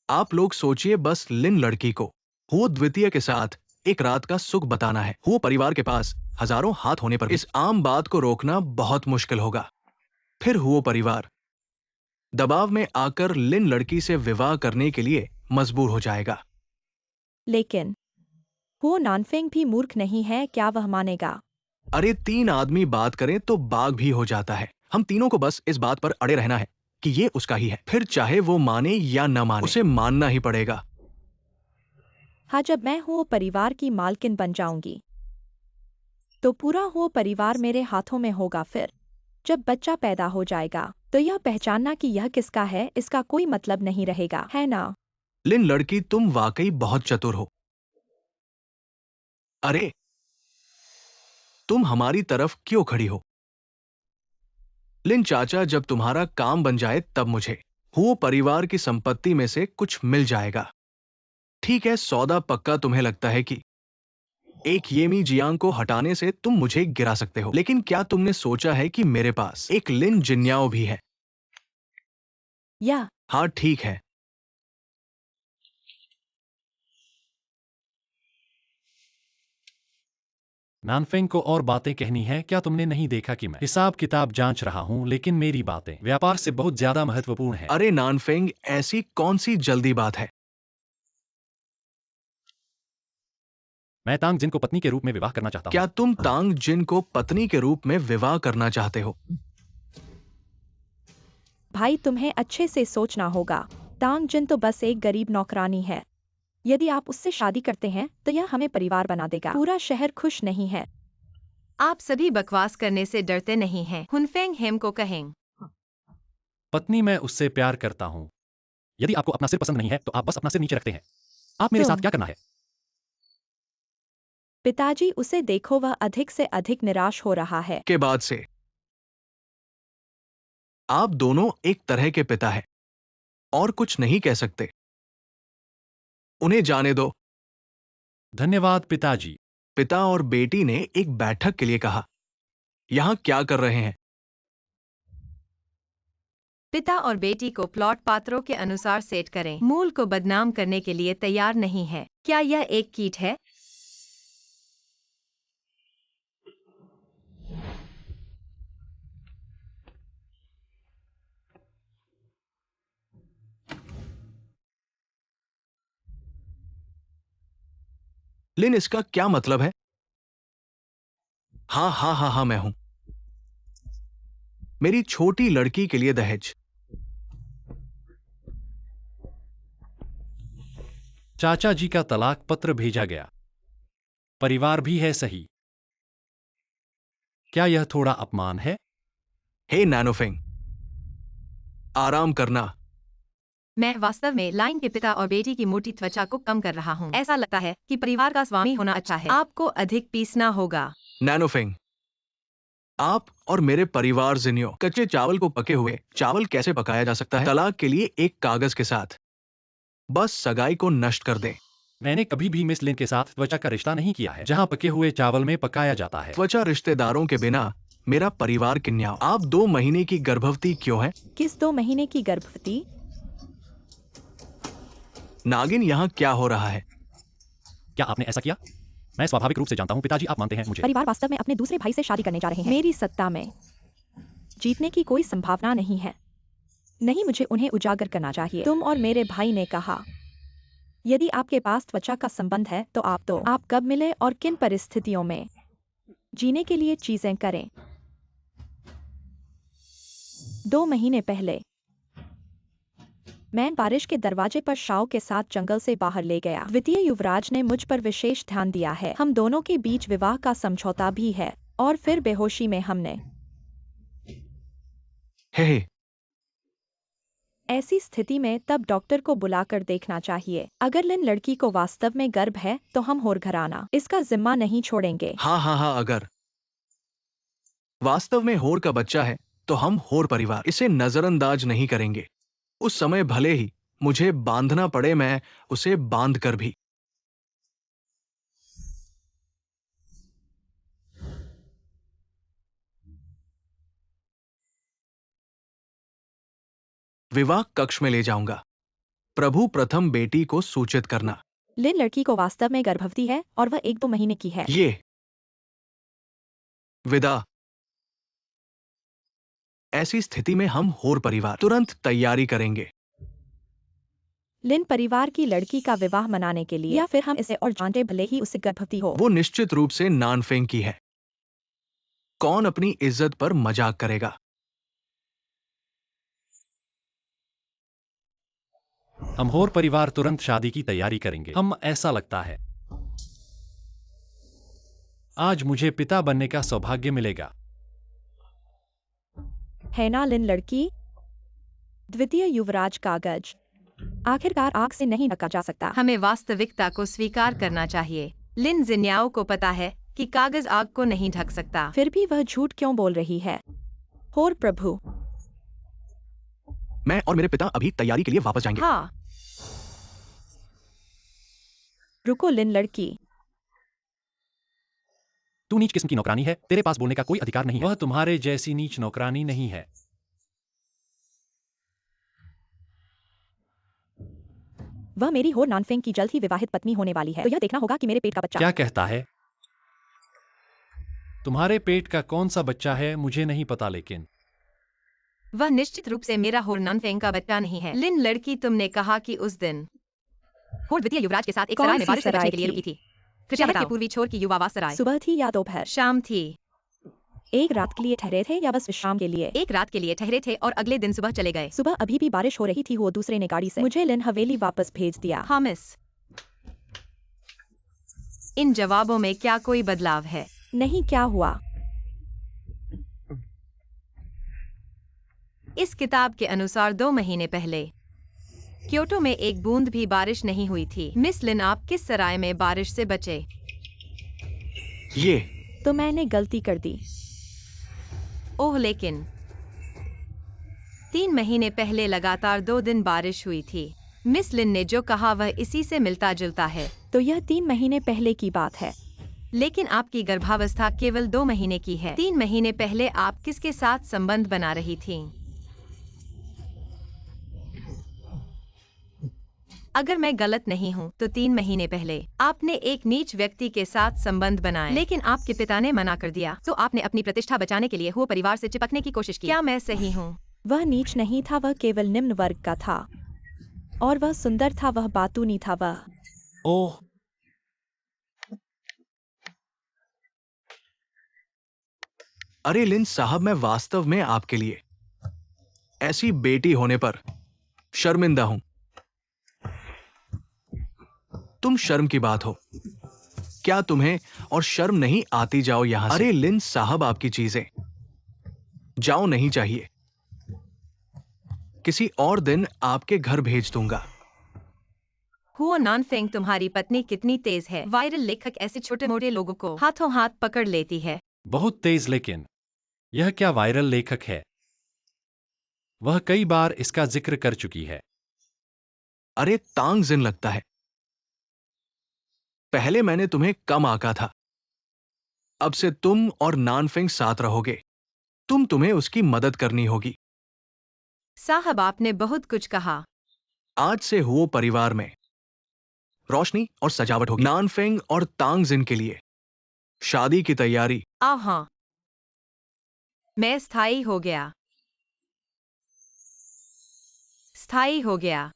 आप लोग सोचिए, बस लिन लड़की को वो द्वितीय के साथ एक रात का सुख बताना है। वो परिवार के पास हजारों हाथ होने पर भी इस आम बात को रोकना बहुत मुश्किल होगा। फिर वो परिवार दबाव में आकर लिन लड़की से विवाह करने के लिए मजबूर हो जाएगा। लेकिन वो नानफेंग भी मूर्ख नहीं है, क्या वह मानेगा? अरे 3 आदमी बात करें तो बाग भी हो जाता है। हम तीनों को बस इस बात पर अड़े रहना है कि ये उसका ही है। फिर चाहे वो माने या न माने, उसे मानना ही पड़ेगा। हाँ, जब मैं वो परिवार की मालकिन बन जाऊंगी तो पूरा वो परिवार मेरे हाथों में होगा। फिर जब बच्चा पैदा हो जाएगा तो यह पहचानना कि यह किसका है, इसका कोई मतलब नहीं रहेगा, है ना? लिन लड़की, तुम वाकई बहुत चतुर हो। अरे तुम हमारी तरफ क्यों खड़ी हो? लिन चाचा, जब तुम्हारा काम बन जाए तब मुझे वो परिवार की संपत्ति में से कुछ मिल जाएगा। ठीक है, सौदा पक्का। तुम्हें लगता है कि एक येमी जियांग को हटाने से तुम मुझे गिरा सकते हो, लेकिन क्या तुमने सोचा है कि मेरे पास एक लिन जिन्याओ भी है? या हाँ ठीक है। नानफेंग को और बातें कहनी है क्या? तुमने नहीं देखा कि मैं हिसाब किताब जांच रहा हूं, लेकिन मेरी बातें व्यापार से बहुत ज्यादा महत्वपूर्ण है। अरे नानफेंग, ऐसी कौन सी जल्दी बात है? मैं तांग जिन को पत्नी के रूप में विवाह करना चाहता क्या हूं। तुम तांग जिन को पत्नी के रूप में विवाह करना चाहते हो? भाई, तुम्हें अच्छे से सोचना होगा। तांग जिन तो बस एक गरीब नौकरानी है। यदि आप उससे शादी करते हैं तो यह हमें परिवार बना देगा। पूरा शहर खुश नहीं है। आप सभी बकवास करने से डरते नहीं हैं। हुनफेंग हेम को कहें। पत्नी, मैं उससे प्यार करता हूं। यदि आपको अपना सिर पसंद नहीं है तो आप बस अपना सिर नीचे रखते हैं। आप मेरे साथ क्या करना है? पिताजी, उसे देखो, वह अधिक से अधिक निराश हो रहा है। के बाद से आप दोनों एक तरह के पिता हैं और कुछ नहीं कह सकते। उन्हें जाने दो। धन्यवाद पिताजी। पिता और बेटी ने एक बैठक के लिए कहा। यहां क्या कर रहे हैं? पिता और बेटी को प्लॉट पात्रों के अनुसार सेट करें। मूल को बदनाम करने के लिए तैयार नहीं है। क्या यह एक कीट है? लिन, इसका क्या मतलब है? हाँ हाँ हाँ हाँ, मैं हूं। मेरी छोटी लड़की के लिए दहेज। चाचा जी का तलाक पत्र भेजा गया। परिवार भी है सही। क्या यह थोड़ा अपमान है? हे नैनोफेंग, आराम करना। मैं वास्तव में लाइन के पिता और बेटी की मोटी त्वचा को कम कर रहा हूँ। ऐसा लगता है कि परिवार का स्वामी होना अच्छा है। आपको अधिक पीसना होगा। नैनोफेंग, आप और मेरे परिवार जिन्यो, कच्चे चावल को पके हुए चावल कैसे पकाया जा सकता है? तलाक के लिए एक कागज के साथ बस सगाई को नष्ट कर दें। मैंने कभी भी मिस लिन के साथ त्वचा का रिश्ता नहीं किया है, जहां पके हुए चावल में पकाया जाता है। त्वचा रिश्तेदारों के बिना मेरा परिवार किन्याओ। आप 2 महीने की गर्भवती क्यों हैं? किस 2 महीने की गर्भवती? नागिन, यहाँ क्या हो रहा है? क्या आपने ऐसा किया? मैं स्वाभाविक रूप से जानता हूं पिताजी, आप मानते हैं मुझे। परिवार वास्तव में अपने दूसरे भाई से शादी करने जा रहे हैं। मेरी सत्ता में जीतने की कोई संभावना नहीं है। नहीं, मुझे उन्हें उजागर करना चाहिए। तुम और मेरे भाई ने कहा यदि आपके पास त्वचा का संबंध है तो आप कब मिले और किन परिस्थितियों में जीने के लिए चीजें करें। 2 महीने पहले मैं बारिश के दरवाजे पर शाओ के साथ जंगल से बाहर ले गया। द्वितीय युवराज ने मुझ पर विशेष ध्यान दिया है। हम दोनों के बीच विवाह का समझौता भी है और फिर बेहोशी में हमने हे, ऐसी स्थिति में तब डॉक्टर को बुलाकर देखना चाहिए। अगर लिन लड़की को वास्तव में गर्भ है तो हम होर घराना इसका जिम्मा नहीं छोड़ेंगे। हाँ, अगर वास्तव में होर का बच्चा है तो हम होर परिवार इसे नजरअंदाज नहीं करेंगे। उस समय भले ही मुझे बांधना पड़े, मैं उसे बांध कर भी। विवाह कक्ष में ले जाऊंगा। प्रभु प्रथम बेटी को सूचित करना। लिन लड़की को वास्तव में गर्भवती है और वह 1-2 महीने की है। ये विदा। ऐसी स्थिति में हम होर परिवार तुरंत तैयारी करेंगे। लिन परिवार की लड़की का विवाह मनाने के लिए, या फिर हम इसे और जांटे भले ही उसे गर्भवती हो। वो निश्चित रूप से नानफेंग की है। कौन अपनी इज्जत पर मजाक करेगा। हम होर परिवार तुरंत शादी की तैयारी करेंगे। हम ऐसा लगता है आज मुझे पिता बनने का सौभाग्य मिलेगा। है ना लिन लड़की। द्वितीय युवराज कागज आखिरकार आग से नहीं ढका जा सकता। हमें वास्तविकता को स्वीकार करना चाहिए। लिन जिन्याओ को पता है कि कागज आग को नहीं ढक सकता। फिर भी वह झूठ क्यों बोल रही है। होर प्रभु। मैं और मेरे पिता अभी तैयारी के लिए वापस जाएंगे। हाँ। रुको लिन लड़की। तू नीच किस्म की नौकरानी है, तेरे पास बोलने का कोई अधिकार नहीं है। वह तुम्हारे जैसी नीच नौकरानी नहीं है। वह मेरी होर नानफेंग की जल्द ही विवाहित पत्नी होने वाली है, तो यह देखना होगा कि मेरे पेट का बच्चा। क्या कहता है? तुम्हारे पेट का कौन सा बच्चा है मुझे नहीं पता, लेकिन वह निश्चित रूप से मेरा होर नानफेंग का बच्चा नहीं है। लिन लड़की, तुमने कहा कि उस दिन होर द्वितीय युवराज के साथ एक कौन सराय में सी बारिश से बचने सराय के लिए थी? रुकी थी। कृपया बताओ। के पूर्वी छोर की युवावास सराय। सुबह थी या दोपहर? शाम थी। एक रात के लिए ठहरे थे या बस विश्राम के लिए? एक रात के लिए ठहरे थे और अगले दिन सुबह चले गए। सुबह अभी भी बारिश हो रही थी। वो दूसरे ने गाड़ी से मुझे लिन हवेली वापस भेज दिया। हाँ मिस। इन जवाबों में क्या कोई बदलाव है? नहीं, क्या हुआ? इस किताब के अनुसार 2 महीने पहले क्योटो में एक बूंद भी बारिश नहीं हुई थी। मिस लिन, आप किस सराय में बारिश से बचे? ये तो मैंने गलती कर दी। ओह, लेकिन 3 महीने पहले लगातार 2 दिन बारिश हुई थी। मिस लिन ने जो कहा वह इसी से मिलता जुलता है। तो यह 3 महीने पहले की बात है। लेकिन आपकी गर्भावस्था केवल 2 महीने की है। 3 महीने पहले आप किसके साथ संबंध बना रही थीं? अगर मैं गलत नहीं हूँ तो 3 महीने पहले आपने एक नीच व्यक्ति के साथ संबंध बनाए, लेकिन आपके पिता ने मना कर दिया। तो आपने अपनी प्रतिष्ठा बचाने के लिए वो परिवार से चिपकने की कोशिश की। क्या मैं सही हूँ? वह नीच नहीं था, वह केवल निम्न वर्ग का था। और वह सुंदर था, वह बातूनी था। वह ओह, अरे लिन साहब, मैं वास्तव में आपके लिए ऐसी बेटी होने पर शर्मिंदा हूं। तुम शर्म की बात हो। क्या तुम्हें और शर्म नहीं आती? जाओ यहां से। अरे लिन साहब, आपकी चीजें जाओ, नहीं चाहिए। किसी और दिन आपके घर भेज दूंगा। हुओ नानफेंग, तुम्हारी पत्नी कितनी तेज है। वायरल लेखक ऐसे छोटे मोटे लोगों को हाथों हाथ पकड़ लेती है। बहुत तेज। लेकिन यह क्या वायरल लेखक है? वह कई बार इसका जिक्र कर चुकी है। अरे तांग जिन लगता है। पहले मैंने तुम्हें कम आंका था। अब से तुम और नानफेंग साथ रहोगे। तुम्हें उसकी मदद करनी होगी। साहब, आपने बहुत कुछ कहा। आज से हुओ परिवार में रोशनी और सजावट होगी। नानफेंग और तांग जिन के लिए शादी की तैयारी। हाँ, मैं स्थायी हो गया। स्थायी हो गया।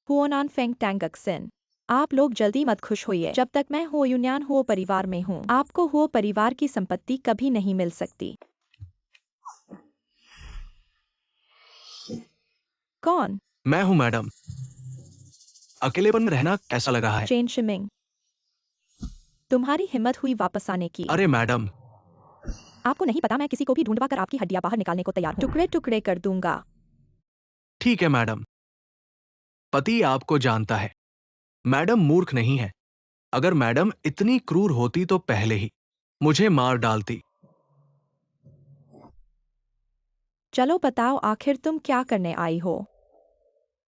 हुओनान फेंग टैंगक्सिन। आप लोग जल्दी मत खुश होइए। जब तक मैं हुओ यूनियन हुओ परिवार में हूँ, आपको हुओ परिवार की संपत्ति कभी नहीं मिल सकती। कौन? मैं हूँ मैडम। अकेलेपन में रहना कैसा लग रहा है? चेन शिमिंग। तुम्हारी हिम्मत हुई वापस आने की। अरे मैडम, आपको नहीं पता मैं किसी को भी ढूंढवा कर आपकी हड्डियां बाहर निकालने को तैयार हूँ। टुकड़े टुकड़े कर दूंगा। ठीक है मैडम। पति आपको जानता है। मैडम मूर्ख नहीं है। अगर मैडम इतनी क्रूर होती तो पहले ही मुझे मार डालती। चलो बताओ आखिर तुम क्या करने आई हो?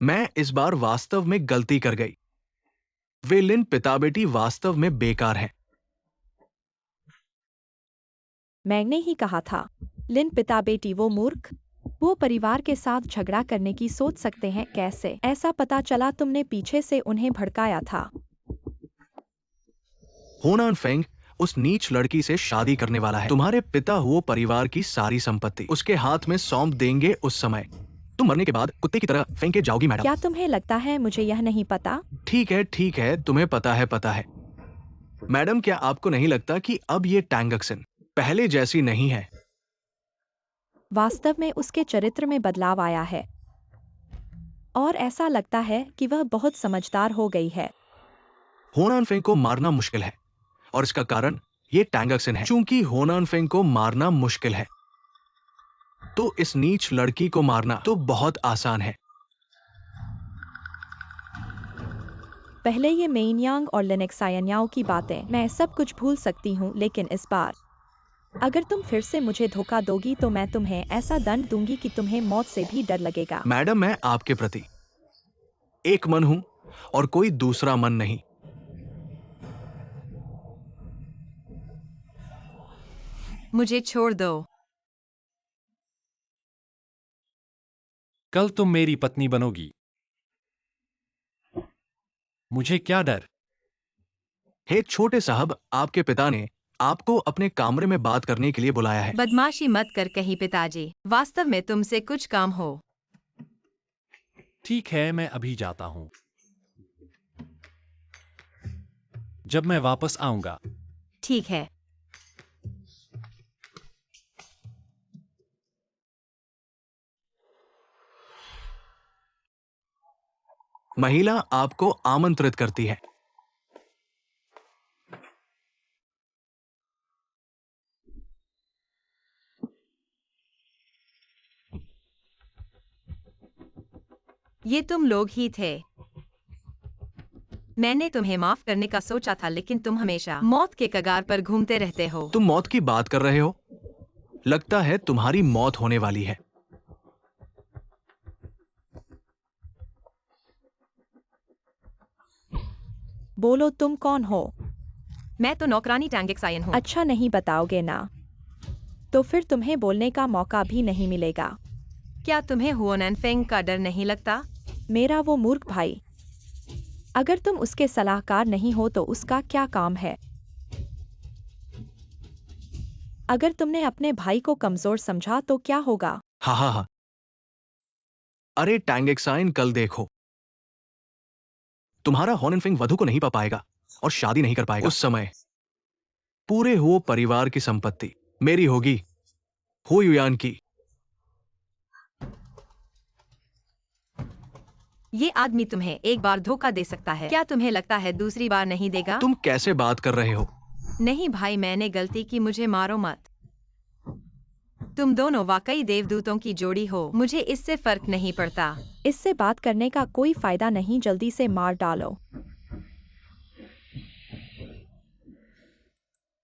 मैं इस बार वास्तव में गलती कर गई। वे लिन पिता बेटी वास्तव में बेकार हैं। मैंने ही कहा था। लिन पिता बेटी वो मूर्ख, वो परिवार के साथ झगड़ा करने की सोच सकते हैं कैसे? ऐसा पता चला तुमने पीछे से उन्हें भड़काया था। होनान फेंग उस नीच लड़की से शादी करने वाला है। तुम्हारे पिता हुओ परिवार की सारी संपत्ति उसके हाथ में सौंप देंगे। उस समय तुम मरने के बाद कुत्ते की तरह फेंके जाओगी मैडम। क्या तुम्हें लगता है मुझे यह नहीं पता? ठीक है, तुम्हें पता है, पता है। मैडम, क्या आपको नहीं लगता कि अब ये टैंगक्सिन पहले जैसी नहीं है? वास्तव में उसके चरित्र में बदलाव आया है और ऐसा लगता है कि वह बहुत समझदार हो गई है। होनान फेंग को मारना मुश्किल है और इसका कारण ये टैंगक्सिन है। चूंकि होनान फेंग को मारना मुश्किल है तो इस नीच लड़की को मारना तो बहुत आसान है। पहले ये मेइनयांग और लिनेक्सायन्याओ की बातें मैं सब कुछ भूल सकती हूँ, लेकिन इस बार अगर तुम फिर से मुझे धोखा दोगी तो मैं तुम्हें ऐसा दंड दूंगी कि तुम्हें मौत से भी डर लगेगा। मैडम, मैं आपके प्रति एक मन हूं और कोई दूसरा मन नहीं। मुझे छोड़ दो। कल तुम मेरी पत्नी बनोगी। मुझे क्या डर? हे छोटे साहब, आपके पिता ने आपको अपने कमरे में बात करने के लिए बुलाया है। बदमाशी मत कर कहीं पिताजी, वास्तव में तुमसे कुछ काम हो। ठीक है, मैं अभी जाता हूं। जब मैं वापस आऊंगा। ठीक है। महिला आपको आमंत्रित करती है। ये तुम लोग ही थे। मैंने तुम्हें माफ करने का सोचा था, लेकिन तुम हमेशा मौत के कगार पर घूमते रहते हो। तुम मौत की बात कर रहे हो? लगता है तुम्हारी मौत होने वाली है। बोलो तुम कौन हो? मैं तो नौकरानी टैंगक्सायन हूँ। अच्छा नहीं बताओगे ना? तो फिर तुम्हें बोलने का मौका भी नहीं मिलेगा। क्या तुम्हें हुओनन फेंग का डर नहीं लगता? मेरा वो मूर्ख भाई, अगर तुम उसके सलाहकार नहीं हो तो उसका क्या काम है? अगर तुमने अपने भाई को कमजोर समझा तो क्या होगा? हा। अरे टैंगक्साइन, कल देखो, तुम्हारा होननफिंग वधु को नहीं पा पाएगा और शादी नहीं कर पाएगा। उस समय पूरे हुओ परिवार की संपत्ति मेरी होगी, हो युयान की। ये आदमी तुम्हें एक बार धोखा दे सकता है, क्या तुम्हें लगता है दूसरी बार नहीं देगा? तुम कैसे बात कर रहे हो? नहीं भाई, मैंने गलती की, मुझे मारो मत। तुम दोनों वाकई देवदूतों की जोड़ी हो, मुझे इससे फर्क नहीं पड़ता। इससे बात करने का कोई फायदा नहीं, जल्दी से मार डालो।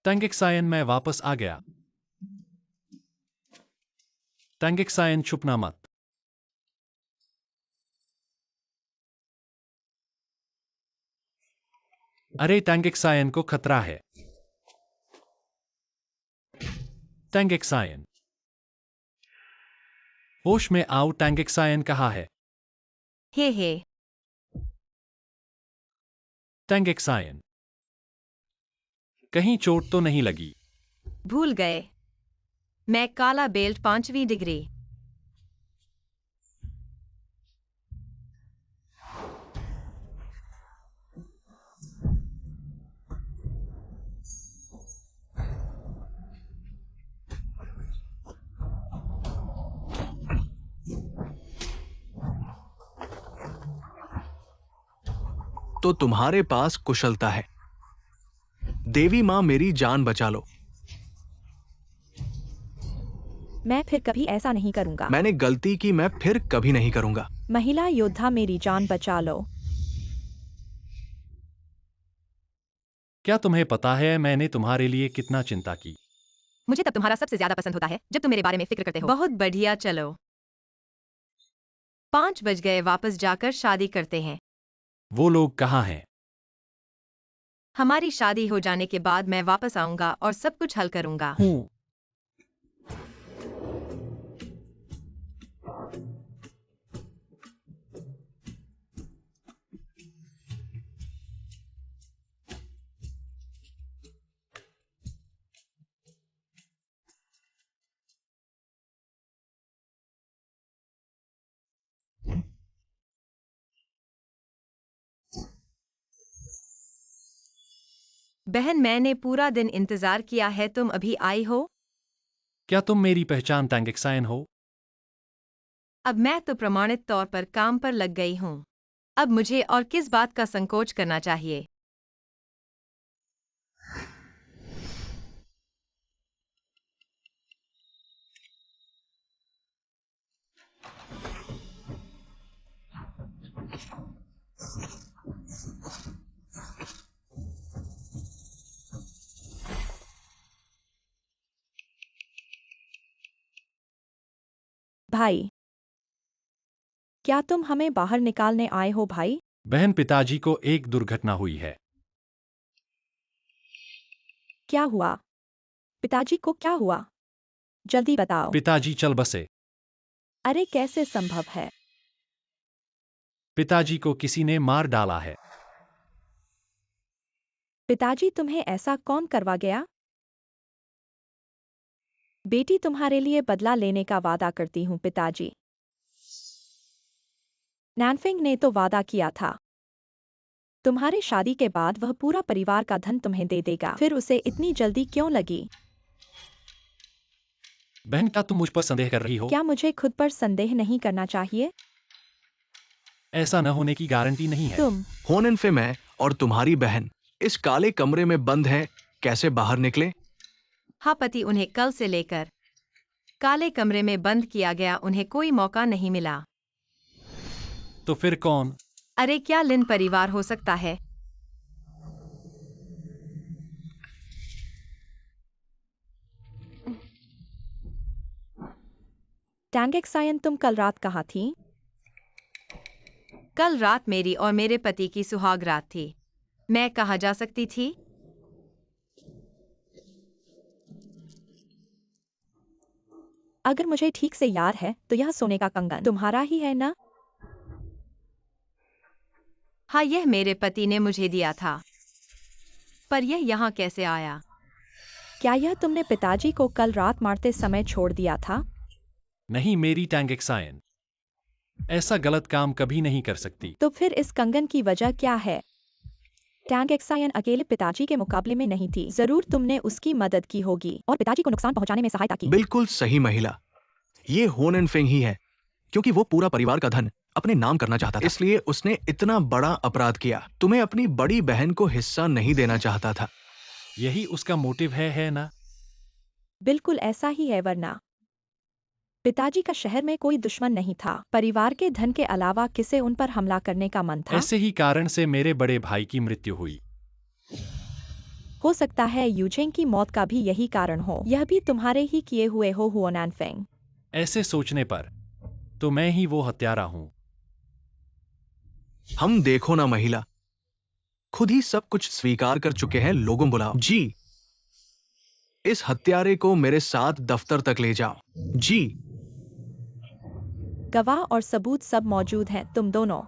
टैंगक्सायन, मैं वापस आ गया। टैंगक्सायन, छुपना मत। अरे टैंगक्सायन को खतरा है। टैंगक्सायन, होश में आओ। टैंगक्सायन कहाँ है? हे। टैंगक्सायन, कहीं चोट तो नहीं लगी? भूल गए, मैं काला बेल्ट 5वीं डिग्री। तो तुम्हारे पास कुशलता है। देवी मां, मेरी जान बचा लो। मैं फिर कभी ऐसा नहीं करूंगा। मैंने गलती की, मैं फिर कभी नहीं करूंगा। महिला योद्धा, मेरी जान बचा लो। क्या तुम्हें पता है मैंने तुम्हारे लिए कितना चिंता की? मुझे तब तुम्हारा सबसे ज्यादा पसंद होता है जब तुम मेरे बारे में फिक्र करते हो। बहुत बढ़िया, चलो 5 बज गए, वापस जाकर शादी करते हैं। वो लोग कहाँ हैं? हमारी शादी हो जाने के बाद मैं वापस आऊंगा और सब कुछ हल करूंगा। हूँ। बहन, मैंने पूरा दिन इंतजार किया है, तुम अभी आई हो? क्या तुम मेरी पहचान टैंगक्सायन हो? अब मैं तो प्रमाणित तौर पर काम पर लग गई हूँ। अब मुझे और किस बात का संकोच करना चाहिए? भाई, क्या तुम हमें बाहर निकालने आए हो भाई? बहन, पिताजी को एक दुर्घटना हुई है। क्या हुआ? पिताजी को क्या हुआ? जल्दी बताओ। पिताजी चल बसे। अरे, कैसे संभव है? पिताजी को किसी ने मार डाला है। पिताजी, तुम्हें ऐसा कौन करवा गया? बेटी, तुम्हारे लिए बदला लेने का वादा करती हूँ पिताजी। नैनफिंग ने तो वादा किया था तुम्हारे शादी के बाद वह पूरा परिवार का धन तुम्हें दे देगा। फिर उसे इतनी जल्दी क्यों लगी? बहन, क्या तुम मुझ पर संदेह कर रही हो? क्या मुझे खुद पर संदेह नहीं करना चाहिए? ऐसा न होने की गारंटी नहीं है। तुम होनेनफे, मैं और तुम्हारी बहन इस काले कमरे में बंद है, कैसे बाहर निकले? हाँ पति, उन्हें कल से लेकर काले कमरे में बंद किया गया, उन्हें कोई मौका नहीं मिला। तो फिर कौन? अरे, क्या लिन परिवार हो सकता है? टैंगक्सायन, तुम कल रात कहाँ थी? कल रात मेरी और मेरे पति की सुहाग रात थी। मैं कहाँ जा सकती थी? अगर मुझे ठीक से याद है तो यह सोने का कंगन तुम्हारा ही है ना? हाँ, यह मेरे पति ने मुझे दिया था। पर यह यहाँ कैसे आया? क्या यह तुमने पिताजी को कल रात मारते समय छोड़ दिया था? नहीं, मेरी टैंगक्सायन ऐसा गलत काम कभी नहीं कर सकती। तो फिर इस कंगन की वजह क्या है? टैंगक्सायन अकेले पिताजी के मुकाबले में नहीं थी। जरूर तुमने उसकी मदद की होगी और पिताजी को नुकसान पहुंचाने में सहायता की। बिल्कुल सही महिला, ये होनेनफेंग ही है, क्योंकि वो पूरा परिवार का धन अपने नाम करना चाहता था, इसलिए उसने इतना बड़ा अपराध किया। तुम्हें अपनी बड़ी बहन को हिस्सा नहीं देना चाहता था। यही उसका मोटिव है ना? बिल्कुल ऐसा ही है, वरना पिताजी का शहर में कोई दुश्मन नहीं था। परिवार के धन के अलावा किसे उन पर हमला करने का मन था? ऐसे ही कारण से मेरे बड़े भाई की मृत्यु हुई। हो सकता है यूजेंग की मौत का भी यही कारण हो। यह भी तुम्हारे ही किए हुए हो हुओनानफेंग। ऐसे सोचने पर तो मैं ही वो हत्यारा हूँ। हम देखो ना महिला, खुद ही सब कुछ स्वीकार कर चुके हैं। लोगों बुलाओ जी, इस हत्यारे को मेरे साथ दफ्तर तक ले जाओ जी। गवाह और सबूत सब मौजूद हैं। तुम दोनों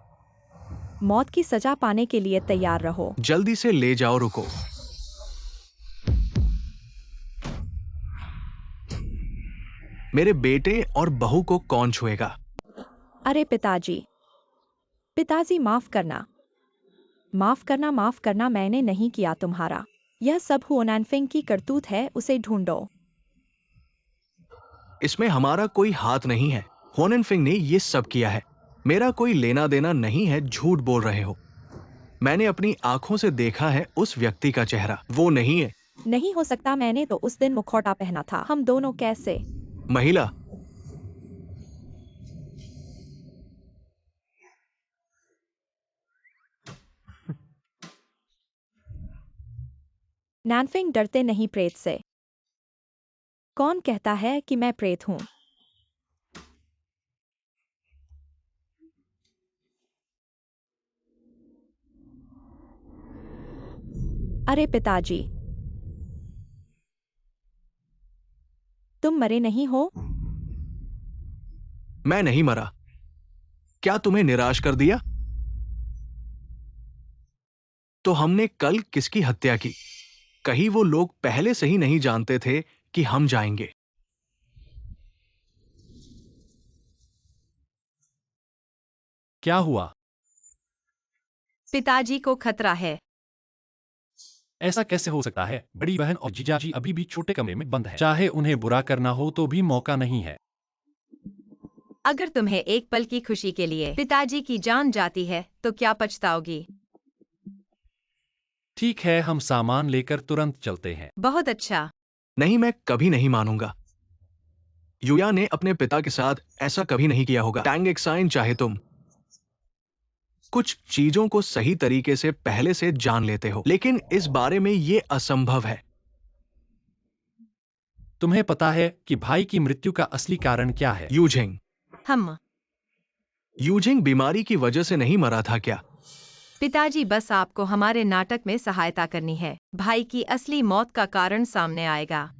मौत की सजा पाने के लिए तैयार रहो। जल्दी से ले जाओ। रुको, मेरे बेटे और बहू को कौन छुएगा? अरे पिताजी, पिताजी, माफ करना, माफ करना, माफ करना, मैंने नहीं किया तुम्हारा। यह सब हुओनानफेंग की करतूत है, उसे ढूंढो। इसमें हमारा कोई हाथ नहीं है। होनेनफेंग ने ये सब किया है, मेरा कोई लेना देना नहीं है। झूठ बोल रहे हो। मैंने अपनी आंखों से देखा है उस व्यक्ति का चेहरा, वो नहीं है। नहीं हो सकता, मैंने तो उस दिन मुखौटा पहना था। हम दोनों कैसे? महिला। नैनफिंग डरते नहीं प्रेत से। कौन कहता है कि मैं प्रेत हूँ? अरे पिताजी, तुम मरे नहीं हो? मैं नहीं मरा। क्या तुम्हें निराश कर दिया? तो हमने कल किसकी हत्या की? कहीं वो लोग पहले से ही नहीं जानते थे कि हम जाएंगे? क्या हुआ? पिताजी को खतरा है। ऐसा कैसे हो सकता है? बड़ी बहन और जीजाजी अभी भी छोटे कमरे में बंद हैं। चाहे उन्हें बुरा करना हो तो भी मौका नहीं है। अगर तुम्हें एक पल की खुशी के लिए पिताजी की जान जाती है तो क्या पछताओगी? ठीक है, हम सामान लेकर तुरंत चलते हैं। बहुत अच्छा। नहीं, मैं कभी नहीं मानूंगा। युया ने अपने पिता के साथ ऐसा कभी नहीं किया होगा। टैंग एक्साइन, चाहे तुम कुछ चीजों को सही तरीके से पहले से जान लेते हो, लेकिन इस बारे में ये असंभव है। तुम्हें पता है कि भाई की मृत्यु का असली कारण क्या है? यूजिंग। हम यूजिंग बीमारी की वजह से नहीं मरा था क्या? पिताजी, बस आपको हमारे नाटक में सहायता करनी है। भाई की असली मौत का कारण सामने आएगा।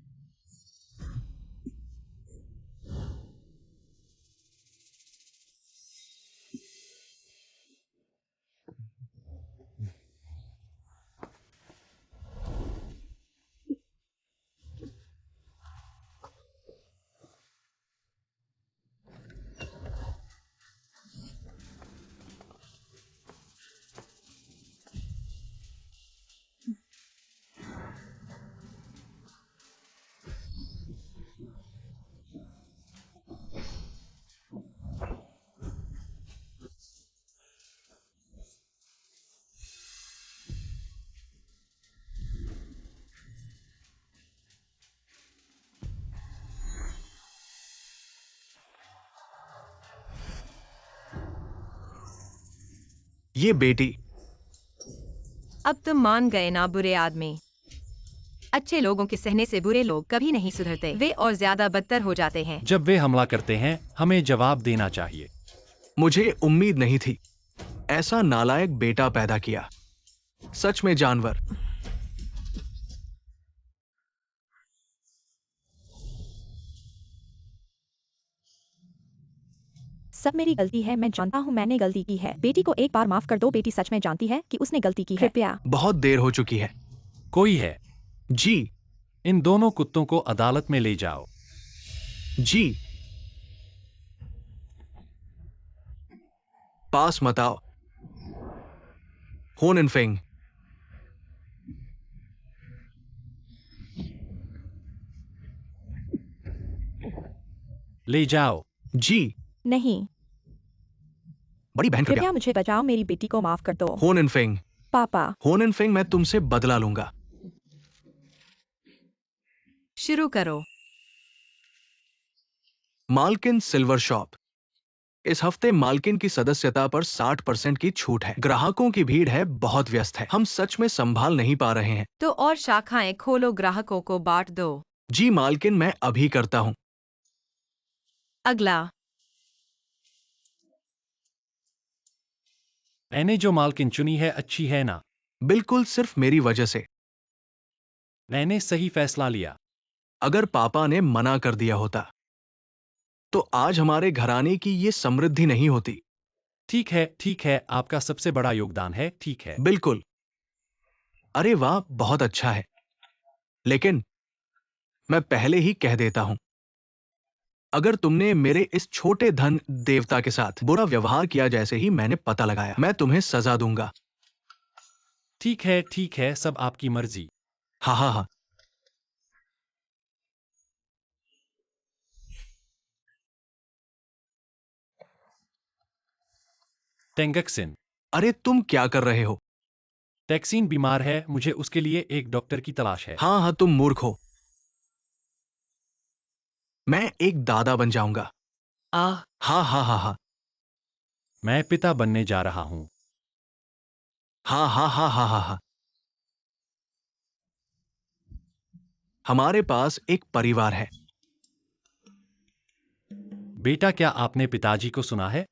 ये बेटी। अब तुम मान गए ना, बुरे आदमी। अच्छे लोगों के सहने से बुरे लोग कभी नहीं सुधरते, वे और ज्यादा बदतर हो जाते हैं। जब वे हमला करते हैं, हमें जवाब देना चाहिए। मुझे उम्मीद नहीं थी ऐसा नालायक बेटा पैदा किया। सच में जानवर। सब मेरी गलती है, मैं जानता हूँ मैंने गलती की है। बेटी को एक बार माफ कर दो, बेटी सच में जानती है कि उसने गलती की है। कृपया। बहुत देर हो चुकी है। कोई है? जी। इन दोनों कुत्तों को अदालत में ले जाओ। जी। पास मत आओ। होन इनफेंग। ले जाओ। जी। नहीं, बड़ी बहन, कृपया। कृपया मुझे बचाओ, मेरी बेटी को माफ कर दो। होन इनफेंग। पापा। होन इनफेंग, मैं तुमसे बदला लूंगा। शुरू करो। मालकिन सिल्वर शॉप। इस हफ्ते मालकिन की सदस्यता पर 60% की छूट है। ग्राहकों की भीड़ है, बहुत व्यस्त है। हम सच में संभाल नहीं पा रहे हैं। तो और शाखाएं खोलो, ग्राहकों को बांट दो। जी मालकिन, मैं अभी करता हूं। अगला। मैंने जो मालकिन चुनी है अच्छी है ना? बिल्कुल, सिर्फ मेरी वजह से। मैंने सही फैसला लिया। अगर पापा ने मना कर दिया होता तो आज हमारे घराने की ये समृद्धि नहीं होती। ठीक है, आपका सबसे बड़ा योगदान है, ठीक है। बिल्कुल। अरे वाह, बहुत अच्छा है। लेकिन मैं पहले ही कह देता हूं, अगर तुमने मेरे इस छोटे धन देवता के साथ बुरा व्यवहार किया जैसे ही मैंने पता लगाया, मैं तुम्हें सजा दूंगा। ठीक है, सब आपकी मर्जी। हा हा हा। टेंगक्सिन। अरे तुम क्या कर रहे हो? टैक्सीन बीमार है, मुझे उसके लिए एक डॉक्टर की तलाश है। हाँ हाँ, तुम मूर्ख हो। मैं एक दादा बन जाऊंगा। हाँ हाँ हाँ हाँ मैं पिता बनने जा रहा हूँ। हाँ हाँ हाँ हाँ हाँ हाँ। हमारे पास एक परिवार है। बेटा, क्या आपने पिताजी को सुना है?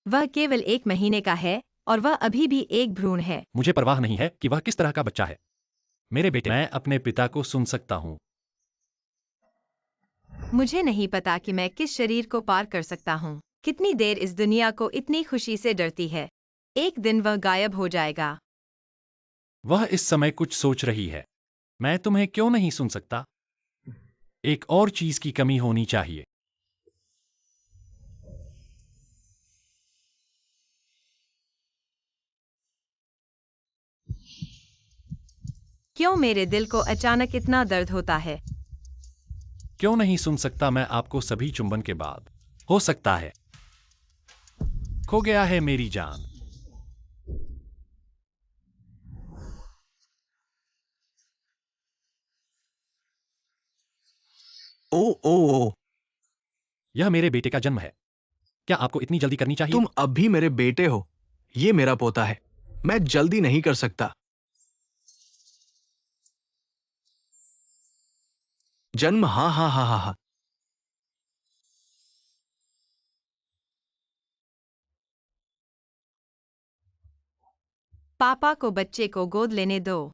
वह केवल 1 महीने का है और वह अभी भी एक भ्रूण है। मुझे परवाह नहीं है कि वह किस तरह का बच्चा है। मेरे बेटे, मैं अपने पिता को सुन सकता हूँ। मुझे नहीं पता कि मैं किस शरीर को पार कर सकता हूँ। कितनी देर इस दुनिया को इतनी खुशी से डरती है। एक दिन वह गायब हो जाएगा। वह इस समय कुछ सोच रही है। मैं तुम्हें क्यों नहीं सुन सकता? एक और चीज की कमी होनी चाहिए। क्यों मेरे दिल को अचानक इतना दर्द होता है? क्यों नहीं सुन सकता मैं आपको सभी चुंबन के बाद? हो सकता है खो गया है मेरी जान। ओ ओ ओ, यह मेरे बेटे का जन्म है। क्या आपको इतनी जल्दी करनी चाहिए? तुम अब भी मेरे बेटे हो। ये मेरा पोता है। मैं जल्दी नहीं कर सकता। जन्म, हाँ हाँ हाँ हाँ हाँ। पापा को बच्चे को गोद लेने दो।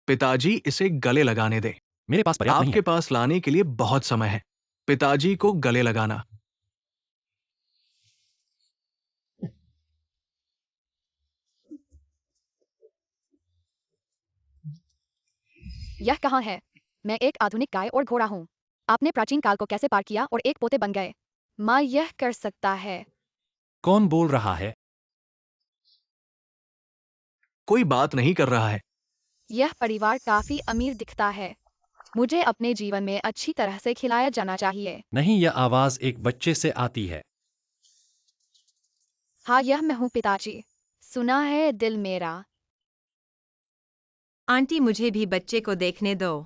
पिताजी, इसे गले लगाने दे। मेरे पास पर्याप्त नहीं आपके है। पास लाने के लिए बहुत समय है। पिताजी को गले लगाना। यह कहाँ है? मैं एक आधुनिक गाय और घोड़ा हूँ। आपने प्राचीन काल को कैसे पार किया और एक पोते बन गए? माँ यह कर सकता है। कौन बोल रहा है? कोई बात नहीं कर रहा है। यह परिवार काफी अमीर दिखता है। मुझे अपने जीवन में अच्छी तरह से खिलाया जाना चाहिए। नहीं, यह आवाज एक बच्चे से आती है। हाँ, यह मैं हूँ पिताजी। सुना है दिल मेरा। आंटी, मुझे भी बच्चे को देखने दो।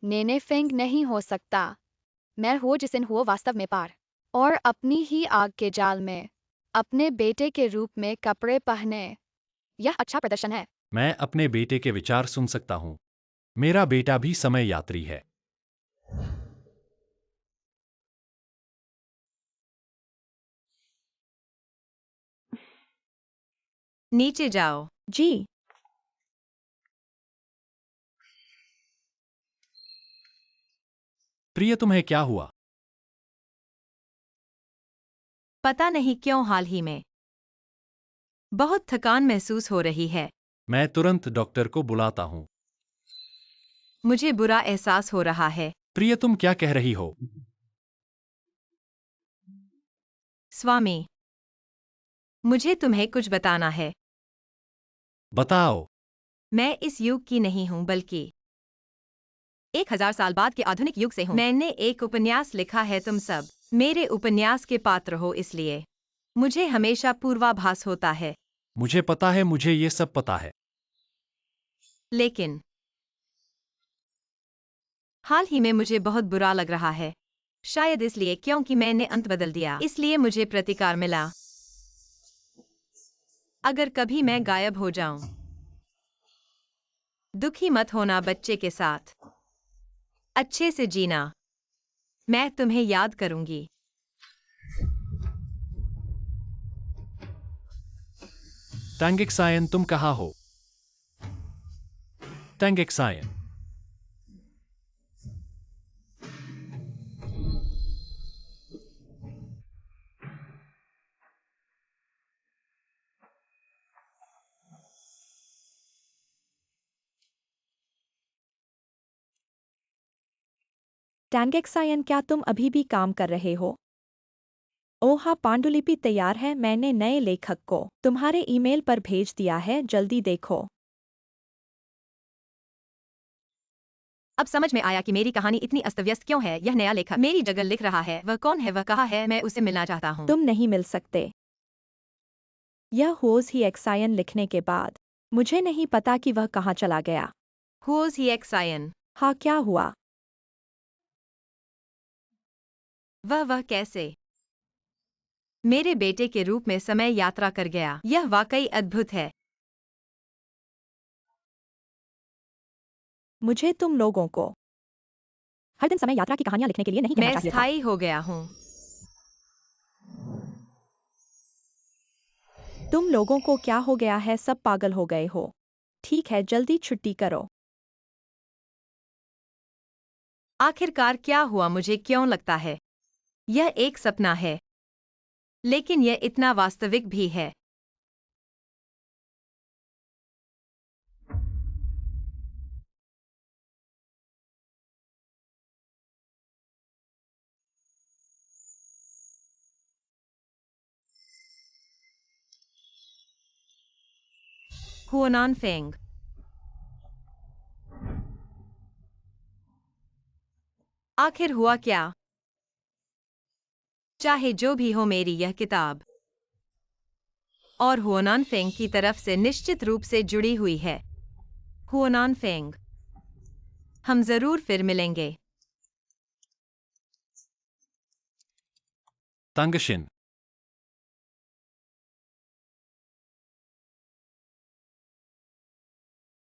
नेने फेंग नहीं हो सकता। मैं हो जिसिन हुआ वास्तव में पार। और अपनी ही आग के जाल में अपने बेटे के रूप में कपड़े पहने। यह अच्छा प्रदर्शन है। मैं अपने बेटे के विचार सुन सकता हूँ। मेरा बेटा भी समय यात्री है। नीचे जाओ। जी। प्रिय, तुम्हें क्या हुआ? पता नहीं क्यों हाल ही में बहुत थकान महसूस हो रही है। मैं तुरंत डॉक्टर को बुलाता हूँ। मुझे बुरा एहसास हो रहा है। प्रिय, तुम क्या कह रही हो? स्वामी, मुझे तुम्हें कुछ बताना है। बताओ। मैं इस युग की नहीं हूँ, बल्कि 1000 साल बाद के आधुनिक युग से हूँ। मैंने एक उपन्यास लिखा है। तुम सब मेरे उपन्यास के पात्र हो, इसलिए मुझे हमेशा पूर्वाभास होता है। मुझे पता है, मुझे ये सब पता है। लेकिन हाल ही में मुझे बहुत बुरा लग रहा है। शायद इसलिए क्योंकि मैंने अंत बदल दिया, इसलिए मुझे प्रतिकार मिला। अगर कभी मैं गायब हो जाऊं, दुखी मत होना। बच्चे के साथ अच्छे से जीना। मैं तुम्हें याद करूंगी। टैंगिक्सायन, तुम कहाँ हो? टैंगिक्सायन। टैंगेक्सायन, क्या तुम अभी भी काम कर रहे हो? ओह हाँ, पांडुलिपि तैयार है। मैंने नए लेखक को तुम्हारे ईमेल पर भेज दिया है, जल्दी देखो। अब समझ में आया कि मेरी कहानी इतनी अस्त-व्यस्त क्यों है। यह नया लेखक मेरी जगह लिख रहा है। वह कौन है? वह कहाँ है? मैं उसे मिलना चाहता हूँ। तुम नहीं मिल सकते। यह होज ही एक्सायन लिखने के बाद मुझे नहीं पता कि वह कहाँ चला गया। हुओज ही एक्सायन। हाँ, क्या हुआ? वह कैसे मेरे बेटे के रूप में समय यात्रा कर गया। यह वाकई अद्भुत है। मुझे तुम लोगों को हर दिन समय यात्रा की कहानियां लिखने के लिए नहीं कहना मैं चाहिए था। स्थायी हो गया हूँ। तुम लोगों को क्या हो गया है? सब पागल हो गए हो। ठीक है, जल्दी छुट्टी करो। आखिरकार क्या हुआ? मुझे क्यों लगता है यह एक सपना है, लेकिन यह इतना वास्तविक भी है। हुआनान फेंग। आखिर हुआ क्या? चाहे जो भी हो, मेरी यह किताब और हुआनान फेंग की तरफ से निश्चित रूप से जुड़ी हुई है। हुआनान फेंग, हम जरूर फिर मिलेंगे। Dankeschön.